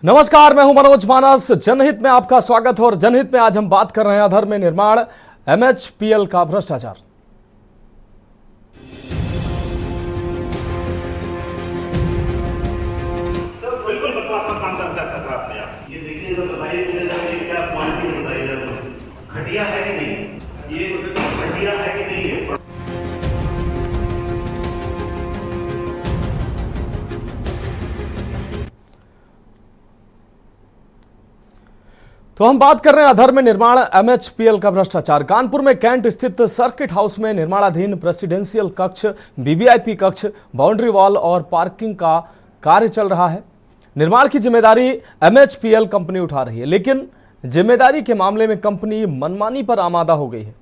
नमस्कार, मैं हूं मनोज मानस। जनहित में आपका स्वागत है और जनहित में आज हम बात कर रहे हैं अधर में निर्माण एमएचपीएल का भ्रष्टाचार। सर बिल्कुल बकवास सा काम करता था आपने। आप ये देखिए तो बताइए मुझे जरा ये क्या क्वालिटी बताइए जरा, घटिया है कि नहीं, ये घटिया है कि नहीं है। तो हम बात कर रहे हैं अधर में निर्माण एमएचपीएल का भ्रष्टाचार। कानपुर में कैंट स्थित सर्किट हाउस में निर्माणाधीन प्रेसिडेंशियल कक्ष, वीवीआईपी कक्ष, बाउंड्री वॉल और पार्किंग का कार्य चल रहा है। निर्माण की जिम्मेदारी एमएचपीएल कंपनी उठा रही है, लेकिन जिम्मेदारी के मामले में कंपनी मनमानी पर आमादा हो गई है।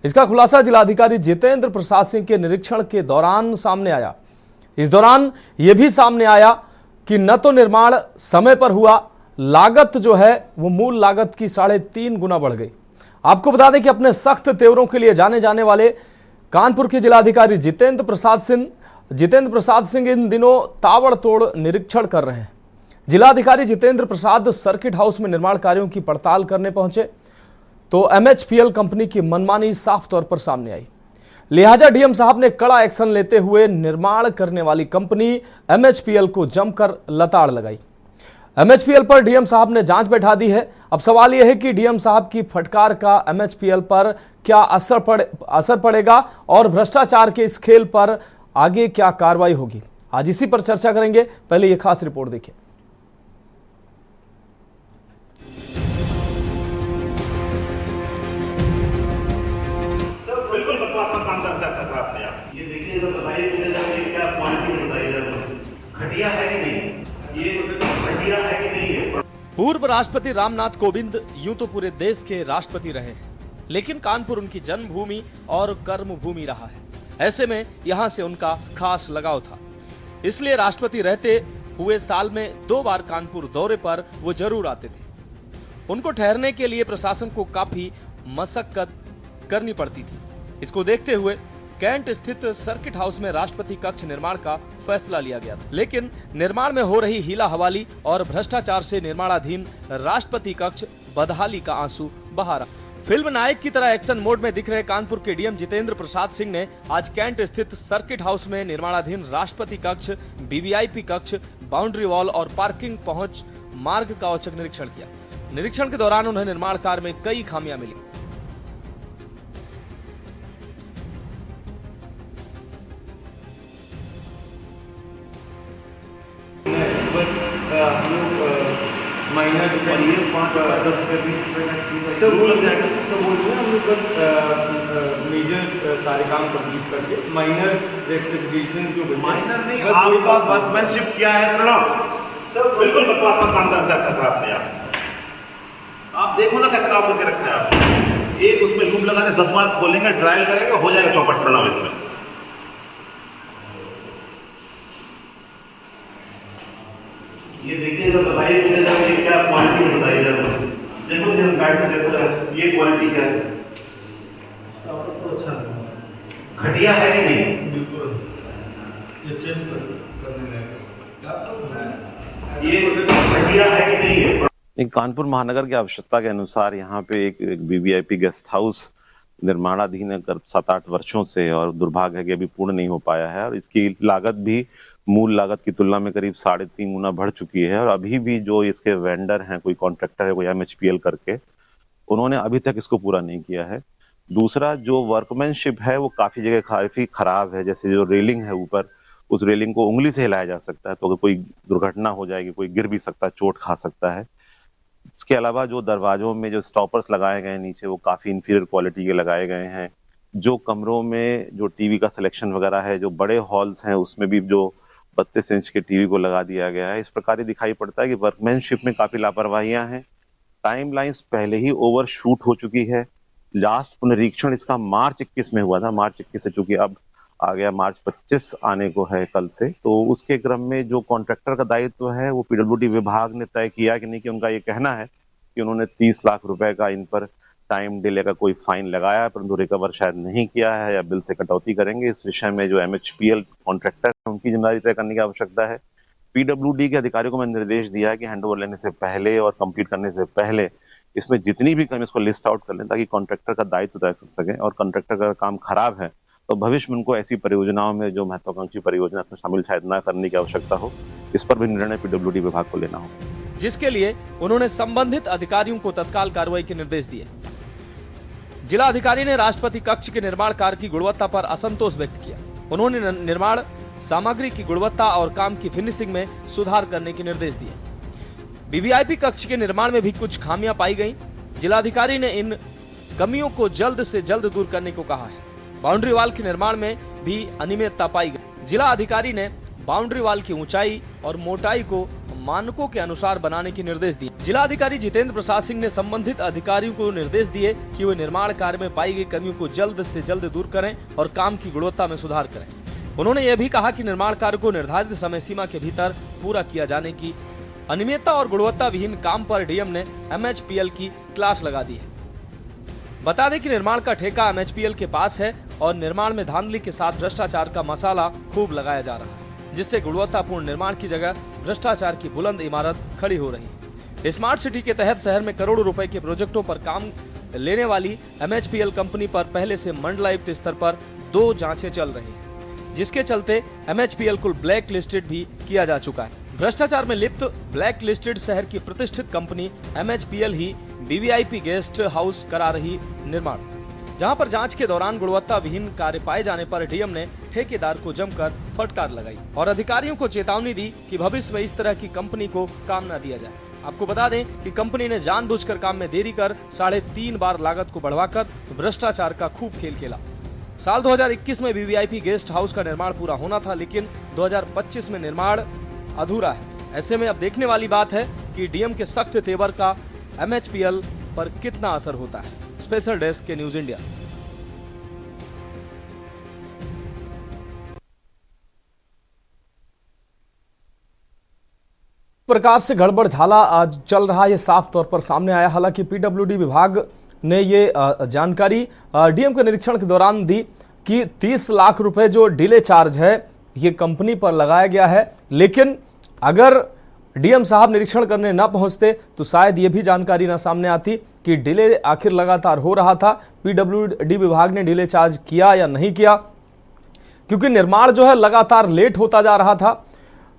इसका खुलासा जिलाधिकारी जितेंद्र प्रसाद सिंह के निरीक्षण के दौरान सामने आया। इस दौरान यह भी सामने आया कि न तो निर्माण समय पर हुआ, लागत जो है वो मूल लागत की 3.5 गुना बढ़ गई। आपको बता दें कि अपने सख्त तेवरों के लिए जाने जाने वाले कानपुर के जिलाधिकारी जितेंद्र प्रसाद सिंह इन दिनों ताबड़तोड़ निरीक्षण कर रहे हैं। जिलाधिकारी जितेंद्र प्रसाद सर्किट हाउस में निर्माण कार्यों की पड़ताल करने पहुंचे तो एमएचपीएल कंपनी की मनमानी साफ तौर पर सामने आई। लिहाजा डीएम साहब ने कड़ा एक्शन लेते हुए निर्माण करने वाली कंपनी एमएचपीएल को जमकर लताड़ लगाई। एमएचपीएल पर डीएम साहब ने जांच बैठा दी है। अब सवाल यह है कि डीएम साहब की फटकार का एमएचपीएल पर क्या असर पड़ेगा और भ्रष्टाचार के इस खेल पर आगे क्या कार्रवाई होगी। आज इसी पर चर्चा करेंगे। पहले यह खास रिपोर्ट देखिए। सर बिल्कुल बकवास सा काम करता था आपने। आप ये देखिए तो बताइए मुझे जरा ये क्या क्वालिटी बताइए जरा, घटिया है कि नहीं, ये घटिया है कि नहीं है। पूर्व राष्ट्रपति रामनाथ कोविंद यूं तो पूरे देश के राष्ट्रपति रहे हैं, लेकिन कानपुर उनकी जन्मभूमि और कर्मभूमि रहा है। ऐसे में यहां से उनका खास लगाव था, इसलिए राष्ट्रपति रहते हुए साल में 2 बार कानपुर दौरे पर वो जरूर आते थे। उनको ठहरने के लिए प्रशासन को काफी मशक्कत करनी पड़ती थी। इसको देखते हुए कैंट स्थित सर्किट हाउस में राष्ट्रपति कक्ष निर्माण का फैसला लिया गया था, लेकिन निर्माण में हो रही हीला हवाली और भ्रष्टाचार से निर्माणाधीन राष्ट्रपति कक्ष बदहाली का आंसू बहा रहा। फिल्म नायक की तरह एक्शन मोड में दिख रहे कानपुर के डीएम जितेंद्र प्रसाद सिंह ने आज कैंट स्थित सर्किट हाउस में निर्माणाधीन राष्ट्रपति कक्ष, वीवीआईपी कक्ष, बाउंड्री वॉल और पार्किंग पहुंच मार्ग का औचक निरीक्षण किया। निरीक्षण के दौरान उन्हें निर्माण कार्य में कई खामियां मिली। माइनर करिए 5-10 रूल लग जाएगा। तो बोल रहे हैं हम लोग बस मेजर सारे काम कंप्लीट करके माइनर रेक्टिफिकेशन जो माइनर नहीं, आपका वर्कमैनशिप क्या है प्रणव? सर बिल्कुल बकवास सा काम करता था आपने। आप देखो ना कैसे काम करके रखा है आप। एक उसमें लूप लगाने 10 बार खोलेंगे, ट्रायल करेंगे, हो जाएगा चौपट प्रणव इसमें। ये देखिए तो बताइए मुझे जरा ये क्या क्वालिटी बताइए जरा, देखो जरा गाइड में देखो जरा ये क्वालिटी क्या है। तो अच्छा है, घटिया है कि नहीं, बिल्कुल ये चेंज करने लगे। ये घटिया है कि नहीं है। एक कानपुर महानगर की आवश्यकता के अनुसार यहाँ पे एक वीवीआईपी गेस्ट हाउस निर्माणाधीन है 7-8 वर्षों से, और दुर्भाग्य है कि अभी पूर्ण नहीं हो पाया है और इसकी लागत भी मूल लागत की तुलना में करीब 3.5 गुना बढ़ चुकी है। और अभी भी जो इसके वेंडर हैं, कोई कॉन्ट्रैक्टर है, कोई एमएचपीएल करके, उन्होंने अभी तक इसको पूरा नहीं किया है। दूसरा, जो वर्कमैनशिप है वो काफी जगह काफी खराब है। जैसे जो रेलिंग है ऊपर, उस रेलिंग को उंगली से हिलाया जा सकता है तो अगर कोई दुर्घटना हो जाएगी, कोई गिर भी सकता है, चोट खा सकता है। इसके अलावा जो दरवाजों में जो स्टॉपर्स लगाए गए हैं नीचे, वो काफी इंफीरियर क्वालिटी के लगाए गए हैं। जो कमरों में जो टीवी का सिलेक्शन वगैरह है, जो बड़े हॉल्स हैं, उसमें भी जो 32 इंच के टीवी को लगा दिया गया है। इस प्रकार ही दिखाई पड़ता है कि वर्कमैनशिप में काफी लापरवाहियां हैं। टाइमलाइंस पहले ही ओवर शूट हो चुकी है। लास्ट पुनरीक्षण इसका मार्च 21 में हुआ था। मार्च 21 से चूंकि अब आ गया मार्च 25 आने को है कल से, तो उसके क्रम में जो कॉन्ट्रैक्टर का दायित्व है वो पीडब्ल्यूडी विभाग ने तय किया कि नहीं, कि उनका ये कहना है कि उन्होंने 30 लाख रुपए का इन पर टाइम डिले का कोई फाइन लगाया है, परंतु रिकवर शायद नहीं किया है या बिल से कटौती करेंगे। इस विषय में जो एमएचपीएल कॉन्ट्रैक्टर है उनकी जिम्मेदारी तय करने की आवश्यकता है। पीडब्ल्यूडी के अधिकारियों को मैंने निर्देश दिया है कि हैंडओवर लेने से पहले और कंप्लीट करने से पहले इसमें जितनी भी कमी इसको लिस्ट आउट कर लें, ताकि कॉन्ट्रैक्टर का दायित्व तय कर सकें, और कॉन्ट्रैक्टर का काम खराब है तो भविष्य में उनको ऐसी परियोजनाओं में, जो महत्वाकांक्षी परियोजना इसमें शामिल शायद न करने की आवश्यकता हो, इस पर भी निर्णय पीडब्ल्यूडी विभाग को लेना हो, जिसके लिए उन्होंने संबंधित अधिकारियों को तत्काल कार्रवाई के निर्देश दिए। जिला अधिकारी ने राष्ट्रपति कक्ष के निर्माण कार्य की गुणवत्ता पर असंतोष व्यक्त किया। उन्होंने निर्माण सामग्री की गुणवत्ता और काम की फिनिशिंग में सुधार करने के निर्देश दिए। वीवीआईपी कक्ष के निर्माण में भी कुछ खामियां पाई गईं। जिलाधिकारी ने इन कमियों को जल्द से जल्द दूर करने को कहा है। बाउंड्री वॉल के निर्माण में भी अनियमितता पाई गई। जिला अधिकारी ने बाउंड्री वॉल की ऊंचाई और मोटाई को मानकों के अनुसार बनाने के निर्देश दिए। जिला अधिकारी जितेंद्र प्रसाद सिंह ने संबंधित अधिकारियों को निर्देश दिए कि वे निर्माण कार्य में पाई गई कमियों को जल्द से जल्द दूर करें और काम की गुणवत्ता में सुधार करें। उन्होंने यह भी कहा कि निर्माण कार्य को निर्धारित समय सीमा के भीतर पूरा किया जाने की अनियमितता और गुणवत्ता विहीन काम पर डीएम ने एमएचपीएल की क्लास लगा दी है। बता दें कि निर्माण का ठेका एमएचपीएल के पास है और निर्माण में धांधली के साथ भ्रष्टाचार का मसाला खूब लगाया जा रहा है, जिससे गुणवत्तापूर्ण निर्माण की जगह भ्रष्टाचार की बुलंद इमारत खड़ी हो रही है। स्मार्ट सिटी के तहत शहर में करोड़ों रुपए के प्रोजेक्टों पर काम लेने वाली एमएचपीएल कंपनी पर पहले से मंडलायुक्त स्तर पर 2 जांचें चल रही हैं, जिसके चलते एमएचपीएल को ब्लैक लिस्टेड भी किया जा चुका है। भ्रष्टाचार में लिप्त ब्लैक लिस्टेड शहर की प्रतिष्ठित कंपनी एमएचपीएल ही वीवीआईपी गेस्ट हाउस करा रही निर्माण, जहां पर जांच के दौरान गुणवत्ता विहीन कार्य पाए जाने पर डीएम ने ठेकेदार को जमकर फटकार लगाई और अधिकारियों को चेतावनी दी कि भविष्य में इस तरह की कंपनी को काम न दिया जाए। आपको बता दें कि कंपनी ने जानबूझकर काम में देरी कर 3.5 बार लागत को बढ़वाकर भ्रष्टाचार का खूब खेल खेला। साल 2021 में वीवीआईपी गेस्ट हाउस का निर्माण पूरा होना था, लेकिन 2025 में निर्माण अधूरा है। ऐसे में अब देखने वाली बात है कि डीएम के सख्त तेवर का एमएचपीएल पर कितना असर होता है। स्पेशल डेस्क के न्यूज इंडिया। प्रकार से गड़बड़ झाला आज चल रहा है, ये साफ तौर पर सामने आया। हालांकि पीडब्ल्यूडी विभाग ने ये जानकारी डीएम के निरीक्षण के दौरान दी कि 30 लाख रुपए जो डिले चार्ज है ये कंपनी पर लगाया गया है, लेकिन अगर डीएम साहब निरीक्षण करने न पहुंचते तो शायद ये भी जानकारी ना सामने आती कि डिले आखिर लगातार हो रहा था। पीडब्ल्यूडी विभाग ने डिले चार्ज किया या नहीं किया, क्योंकि निर्माण जो है लगातार लेट होता जा रहा था।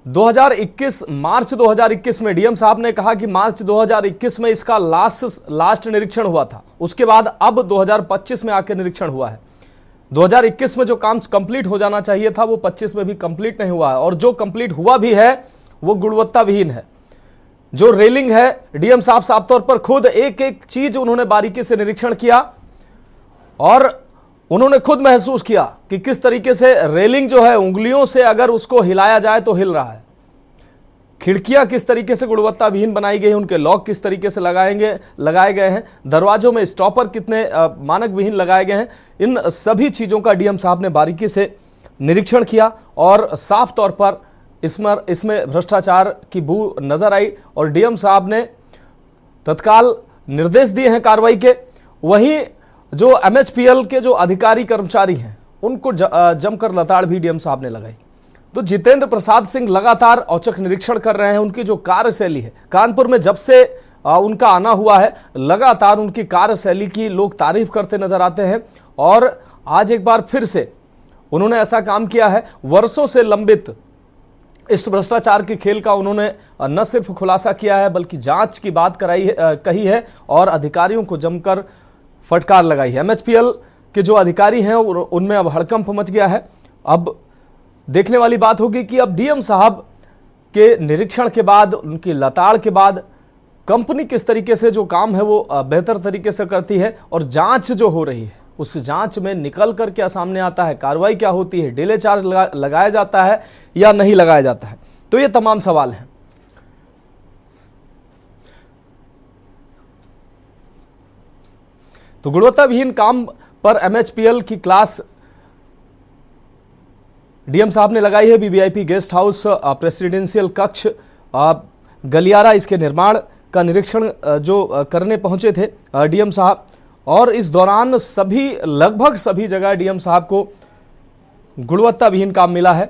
मार्च 2021 में डीएम साहब ने कहा कि मार्च 2021 में इसका लास्ट निरीक्षण हुआ था, उसके बाद अब 2025 में आकर निरीक्षण हुआ है। 2021 में जो काम कंप्लीट हो जाना चाहिए था वो 25 में भी कंप्लीट नहीं हुआ है, और जो कंप्लीट हुआ भी है वो गुणवत्ता विहीन है। जो रेलिंग है, डीएम साहब साफ तौर पर खुद एक एक चीज उन्होंने बारीकी से निरीक्षण किया और उन्होंने खुद महसूस किया कि किस तरीके से रेलिंग जो है उंगलियों से अगर उसको हिलाया जाए तो हिल रहा है। खिड़कियां किस तरीके से गुणवत्ता विहीन बनाई गई है, उनके लॉक किस तरीके से लगाए गए हैं, दरवाजों में स्टॉपर कितने मानक विहीन लगाए गए हैं। इन सभी चीजों का डीएम साहब ने बारीकी से निरीक्षण किया और साफ तौर पर इसमें भ्रष्टाचार की बू नजर आई और डीएम साहब ने तत्काल निर्देश दिए हैं कार्रवाई के। वहीं जो एमएचपीएल के जो अधिकारी कर्मचारी हैं उनको जमकर लताड़ भी डीएम साहब ने लगाई। तो जितेंद्र प्रसाद सिंह लगातार औचक निरीक्षण कर रहे हैं। उनकी जो कार्यशैली है, कानपुर में जब से उनका आना हुआ है लगातार उनकी कार्यशैली की लोग तारीफ करते नजर आते हैं और आज एक बार फिर से उन्होंने ऐसा काम किया है। वर्षों से लंबित इस भ्रष्टाचार के खेल का उन्होंने न सिर्फ खुलासा किया है बल्कि जांच की बात कही है और अधिकारियों को जमकर फटकार लगाई है। एमएचपीएल के जो अधिकारी हैं उनमें अब हड़कंप मच गया है। अब देखने वाली बात होगी कि अब डीएम साहब के निरीक्षण के बाद, उनकी लताड़ के बाद कंपनी किस तरीके से जो काम है वो बेहतर तरीके से करती है और जांच जो हो रही है उस जांच में निकल कर क्या सामने आता है, कार्रवाई क्या होती है, डिले चार्ज लगाया जाता है या नहीं लगाया जाता है। तो ये तमाम सवाल हैं। तो गुणवत्ता विहीन काम पर एमएचपीएल की क्लास डीएम साहब ने लगाई है। वीवीआईपी गेस्ट हाउस प्रेसिडेंशियल कक्ष गलियारा, इसके निर्माण का निरीक्षण जो करने पहुंचे थे डीएम साहब, और इस दौरान लगभग सभी जगह डीएम साहब को गुणवत्ता विहीन काम मिला है।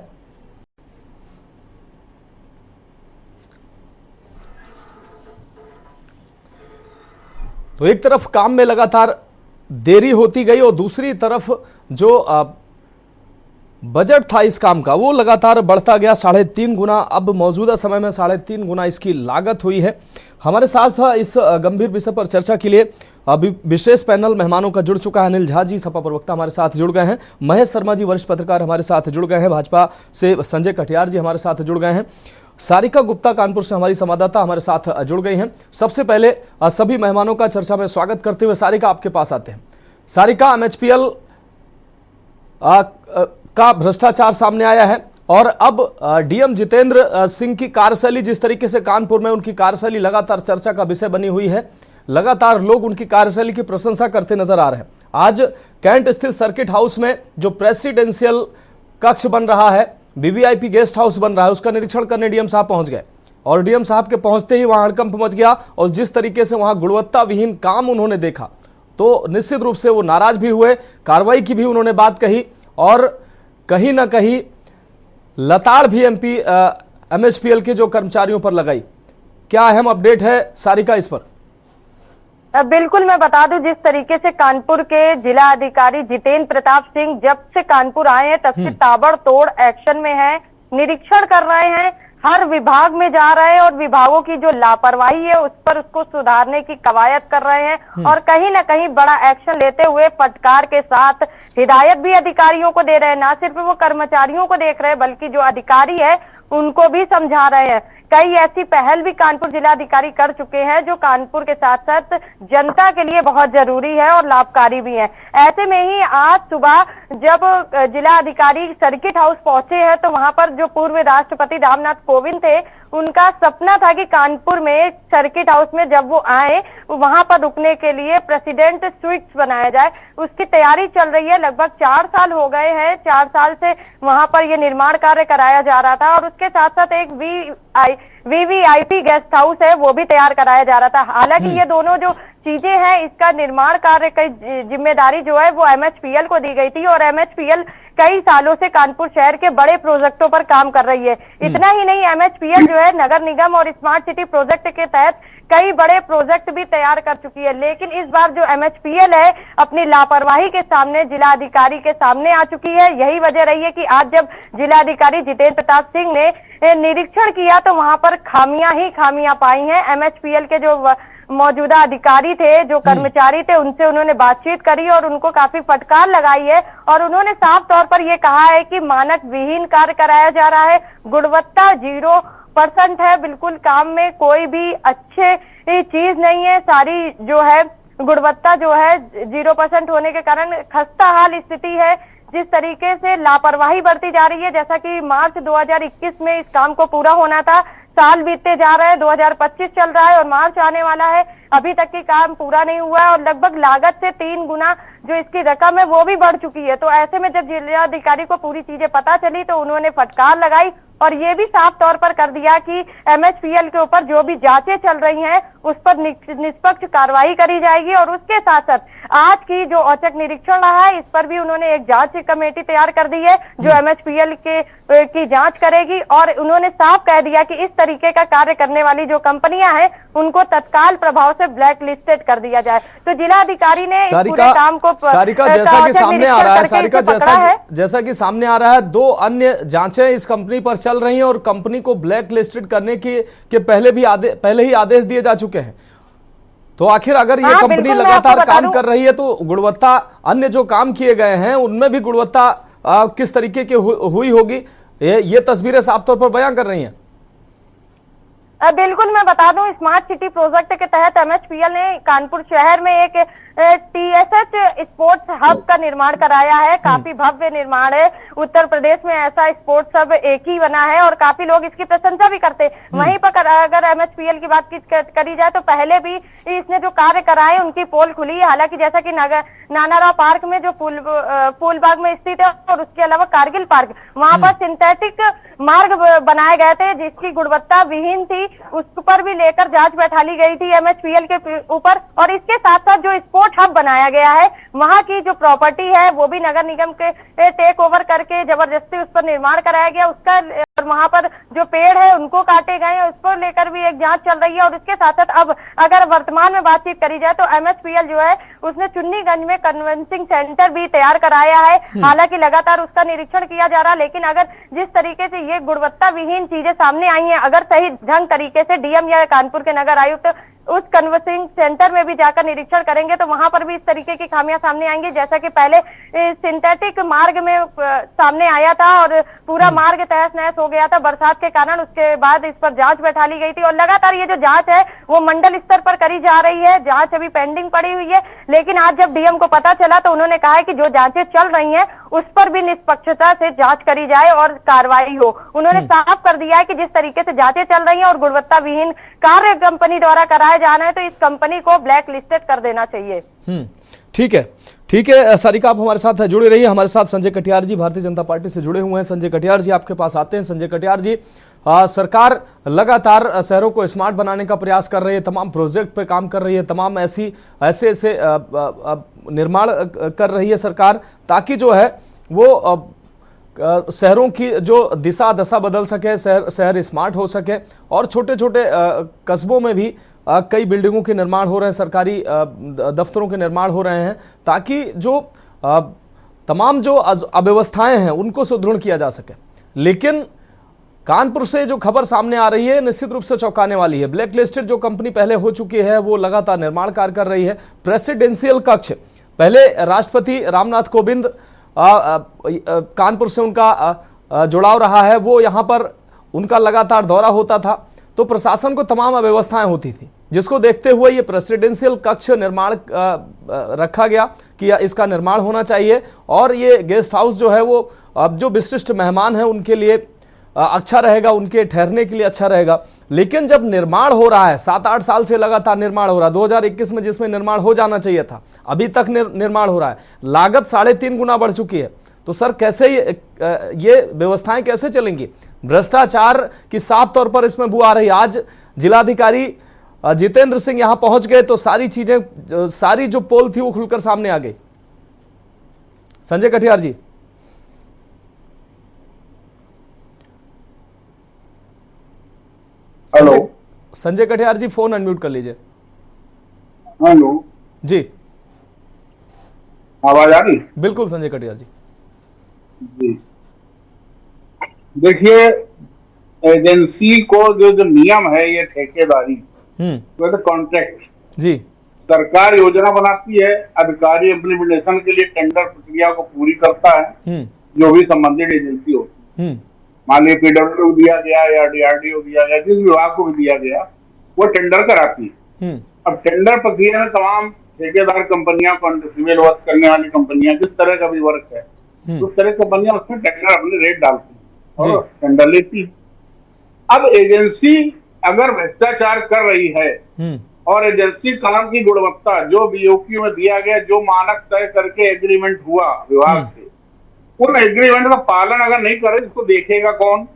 तो एक तरफ काम में लगातार देरी होती गई और दूसरी तरफ जो बजट था इस काम का वो लगातार बढ़ता गया 3.5 गुना। अब मौजूदा समय में 3.5 गुना इसकी लागत हुई है। हमारे साथ इस गंभीर विषय पर चर्चा के लिए अभी विशेष पैनल मेहमानों का जुड़ चुका है। अनिल झा जी सपा प्रवक्ता हमारे साथ जुड़ गए हैं, महेश शर्मा जी वरिष्ठ पत्रकार हमारे साथ जुड़ गए हैं, भाजपा से संजय कटियार जी हमारे साथ जुड़ गए हैं, सारिका गुप्ता कानपुर से हमारी संवाददाता हमारे साथ जुड़ गई हैं। सबसे पहले सभी मेहमानों का चर्चा में स्वागत करते हुए सारिका आपके पास आते हैं। सारिका, MHPL का भ्रष्टाचार सामने आया है और अब डीएम जितेंद्र सिंह की कार्यशैली, जिस तरीके से कानपुर में उनकी कार्यशैली लगातार चर्चा का विषय बनी हुई है, लगातार लोग उनकी कार्यशैली की प्रशंसा करते नजर आ रहे हैं। आज कैंट स्थित सर्किट हाउस में जो प्रेसिडेंशियल कक्ष बन रहा है, वीवीआईपी गेस्ट हाउस बन रहा है, उसका निरीक्षण करने डीएम साहब पहुंच गए और डीएम साहब के पहुंचते ही वहां हड़कंप मच गया और जिस तरीके से वहां गुणवत्ता विहीन काम उन्होंने देखा तो निश्चित रूप से वो नाराज भी हुए। कार्रवाई की भी उन्होंने बात कही और कहीं ना कहीं लताड़ भी MHPL के जो कर्मचारियों पर लगाई। क्या अहम अपडेट है सारिका इस पर? बिल्कुल, मैं बता दूं, जिस तरीके से कानपुर के जिला अधिकारी जितेंद्र प्रताप सिंह जब से कानपुर आए हैं तब से ताबड़तोड़ एक्शन में है, निरीक्षण कर रहे हैं, हर विभाग में जा रहे हैं और विभागों की जो लापरवाही है उस पर उसको सुधारने की कवायद कर रहे हैं और कहीं ना कहीं बड़ा एक्शन लेते हुए फटकार के साथ हिदायत भी अधिकारियों को दे रहे हैं। ना सिर्फ वो कर्मचारियों को देख रहे हैं बल्कि जो अधिकारी है उनको भी समझा रहे हैं। कई ऐसी पहल भी कानपुर जिलाधिकारी कर चुके हैं जो कानपुर के साथ साथ जनता के लिए बहुत जरूरी है और लाभकारी भी है। ऐसे में ही आज सुबह जब जिलाधिकारी सर्किट हाउस पहुंचे हैं तो वहां पर जो पूर्व राष्ट्रपति रामनाथ कोविंद थे, उनका सपना था कि कानपुर में सर्किट हाउस में जब वो आए वहां पर रुकने के लिए प्रेसिडेंट स्वीट्स बनाया जाए। उसकी तैयारी चल रही है, लगभग 4 साल हो गए हैं, 4 साल से वहां पर ये निर्माण कार्य कराया जा रहा था और उसके साथ साथ एक वीवीआईपी गेस्ट हाउस है वो भी तैयार कराया जा रहा था। हालांकि ये दोनों जो चीजें हैं इसका निर्माण कार्य की जिम्मेदारी जो है वो MHPL को दी गई थी और MHPL कई सालों से कानपुर शहर के बड़े प्रोजेक्टों पर काम कर रही है। इतना ही नहीं, MHPL जो है नगर निगम और स्मार्ट सिटी प्रोजेक्ट के तहत कई बड़े प्रोजेक्ट भी तैयार कर चुकी है। लेकिन इस बार जो MHPL है अपनी लापरवाही के सामने जिला अधिकारी के सामने आ चुकी है। यही वजह रही है कि आज जब जिलाधिकारी जितेंद्र प्रताप सिंह ने निरीक्षण किया तो वहां पर खामियां ही खामियां पाई हैं। MHPL के जो मौजूदा अधिकारी थे, जो कर्मचारी थे, उनसे उन्होंने बातचीत करी और उनको काफी फटकार लगाई है और उन्होंने साफ तौर पर यह कहा है कि मानक विहीन कार्य कराया जा रहा है, गुणवत्ता 0% है, बिल्कुल काम में कोई भी अच्छे चीज नहीं है, सारी जो है गुणवत्ता जो है 0% होने के कारण खस्ता हाल स्थिति है। जिस तरीके से लापरवाही बढ़ती जा रही है, जैसा कि मार्च 2021 में इस काम को पूरा होना था, साल बीतते जा रहा है, 2025 चल रहा है और मार्च आने वाला है, अभी तक की काम पूरा नहीं हुआ है और लगभग लागत से 3 गुना जो इसकी रकम है वो भी बढ़ चुकी है। तो ऐसे में जब जिलाधिकारी को पूरी चीजें पता चली तो उन्होंने फटकार लगाई और ये भी साफ तौर पर कर दिया कि MHPL के ऊपर जो भी जांचें चल रही हैं उस पर निष्पक्ष कार्रवाई करी जाएगी और उसके साथ साथ आज की जो औचक निरीक्षण रहा है इस पर भी उन्होंने एक जांच कमेटी तैयार कर दी है जो MHPL की जांच करेगी और उन्होंने साफ कह दिया कि इस तरीके का कार्य करने वाली जो कंपनियां हैं उनको तत्काल प्रभाव से ब्लैक लिस्टेड कर दिया जाए। तो जिलाधिकारी ने पूरे काम को सारिका जैसा कि सामने आ रहा है, सारिका जैसा कि सामने आ रहा है, 2 अन्य जांचें इस कंपनी पर चल रही हैं और कंपनी को ब्लैक लिस्टेड करने के पहले ही आदेश दिए जा चुके हैं। तो आखिर अगर ये कंपनी लगातार काम कर रही है तो गुणवत्ता, अन्य जो काम किए गए हैं उनमें भी गुणवत्ता किस तरीके की हुई होगी, ये तस्वीरें साफ तौर पर बयां कर रही हैं। बिल्कुल, मैं बता दूं, स्मार्ट सिटी प्रोजेक्ट के तहत MHPL ने कानपुर शहर में एक TSH स्पोर्ट्स हब का निर्माण कराया है। काफी भव्य निर्माण है। उत्तर प्रदेश में ऐसा स्पोर्ट्स हब एक ही बना है और काफी लोग इसकी प्रशंसा भी करते हैं। वहीं पर अगर MHPL की बात करी जाए तो पहले भी इसने जो कार्य कराए उनकी पोल खुली है। हालांकि जैसा कि नानाराव पार्क में जो फूलबाग में स्थित है और उसके अलावा कारगिल पार्क, वहां पर सिंथेटिक मार्ग बनाए गए थे जिसकी गुणवत्ता विहीन थी उस पर भी लेकर जांच बैठा ली गई थी MHPL के ऊपर। और इसके साथ साथ जो स्पोर्ट हब बनाया गया है, वहां की जो प्रॉपर्टी है वो भी नगर निगम के टेक ओवर करके जबरदस्ती उस पर निर्माण कराया गया। उसका और वहां पर जो पेड़ है उनको काटे गए, उस पर लेकर भी एक जांच चल रही है। और इसके साथ साथ अब अगर वर्तमान में बातचीत करी जाए तो MHPL जो है उसने चुन्नीगंज में कन्वेंसिंग सेंटर भी तैयार कराया है। हालांकि लगातार उसका निरीक्षण किया जा रहा है, लेकिन अगर जिस तरीके से ये गुणवत्ता विहीन चीजें सामने आई हैं, अगर सही ढंग तरीके से DM या कानपुर के नगर आयुक्त उस कन्वेंसिंग सेंटर में भी जाकर निरीक्षण करेंगे तो वहां पर भी इस तरीके की खामियां सामने आएंगी, जैसा कि पहले सिंथेटिक मार्ग में सामने आया था और पूरा मार्ग तहस नहस हो गया था बरसात के कारण। उसके बाद इस पर जांच बैठा ली गई थी और लगातार ये जो जांच है वो मंडल स्तर पर करी जा रही है। जांच अभी पेंडिंग पड़ी हुई है, लेकिन आज जब DM को पता चला तो उन्होंने कहा है कि जो जांचें चल रही हैं उस पर भी निष्पक्षता से जांच करी जाए और कार्रवाई हो। उन्होंने साफ कर दिया है कि जिस तरीके से जांचें चल रही हैं और गुणवत्ता विहीन कार्य कंपनी द्वारा कराया जाना है तो इस कंपनी को ब्लैक लिस्टेड कर देना चाहिए। ठीक है, ठीक है सारिका, आप हमारे साथ जुड़े रहिए। हमारे साथ संजय कटियार जी भारतीय जनता पार्टी से जुड़े हुए हैं। संजय कटियार जी, आपके पास आते हैं। संजय कटियार जी, सरकार लगातार शहरों को स्मार्ट बनाने का प्रयास कर रही है, तमाम प्रोजेक्ट पे काम कर रही है, तमाम ऐसे निर्माण कर रही है सरकार, ताकि जो है वो शहरों की जो दिशा दशा बदल सके, शहर स्मार्ट हो सके। और छोटे छोटे कस्बों में भी कई बिल्डिंगों के निर्माण हो रहे हैं, सरकारी दफ्तरों के निर्माण हो रहे हैं, ताकि जो तमाम जो अव्यवस्थाएं हैं उनको सुदृढ़ किया जा सके। लेकिन कानपुर से जो खबर सामने आ रही है निश्चित रूप से चौंकाने वाली है। ब्लैक लिस्टेड जो कंपनी पहले हो चुकी है वो लगातार निर्माण कार्य कर रही है। प्रेसिडेंशियल कक्ष, पहले राष्ट्रपति रामनाथ कोविंद कानपुर से उनका जुड़ाव रहा है, वो यहाँ पर उनका लगातार दौरा होता था, तो प्रशासन को तमाम अव्यवस्थाएं होती थी, जिसको देखते हुए ये प्रेसिडेंशियल कक्ष निर्माण रखा गया कि इसका निर्माण होना चाहिए और ये गेस्ट हाउस जो है वो अब जो विशिष्ट मेहमान हैं उनके लिए अच्छा रहेगा, उनके ठहरने के लिए अच्छा रहेगा। लेकिन जब निर्माण हो रहा है, 7-8 साल से लगातार निर्माण हो रहा है, 2021 में जिसमें निर्माण हो जाना चाहिए था अभी तक निर्माण हो रहा है, लागत 3.5 गुना बढ़ चुकी है, तो सर कैसे ये व्यवस्थाएं कैसे चलेंगी? भ्रष्टाचार की साफ तौर पर इसमें बू आ रही। आज जिलाधिकारी जितेंद्र सिंह यहां पहुंच गए तो सारी चीजें, सारी जो पोल थी वो खुलकर सामने आ गई। संजय कटियार जी, हेलो संजय कटियार जी, फोन अनम्यूट कर लीजिए। हेलो जी, आवाज आ रही? बिल्कुल संजय कटियार जी। जी देखिए, एजेंसी को जो नियम है ये ठेकेदारी, तो कॉन्ट्रैक्ट जी, सरकार योजना बनाती है, अधिकारी इम्प्लीमेंटेशन के लिए टेंडर प्रक्रिया को पूरी करता है, जो भी संबंधित एजेंसी होती है। मान लीजिए PWD दिया गया या DRDO दिया गया, जिस विभाग को भी दिया गया वो टेंडर कराती है। अब टेंडर प्रक्रिया में तमाम ठेकेदार कंपनियां, सिविल वर्क करने वाली कंपनियां, जिस तरह का भी वर्क है उस तरह कंपनियां उसमें टेंडर अपने रेट डालती है और टेंडर लेती है। अब एजेंसी अगर भ्रष्टाचार कर रही है और एजेंसी काम की गुणवत्ता जो BOQ में दिया गया, जो मानक तय करके एग्रीमेंट हुआ विभाग से, उन एग्रीमेंट का पालन अगर नहीं करे उसको देखेगा कौन?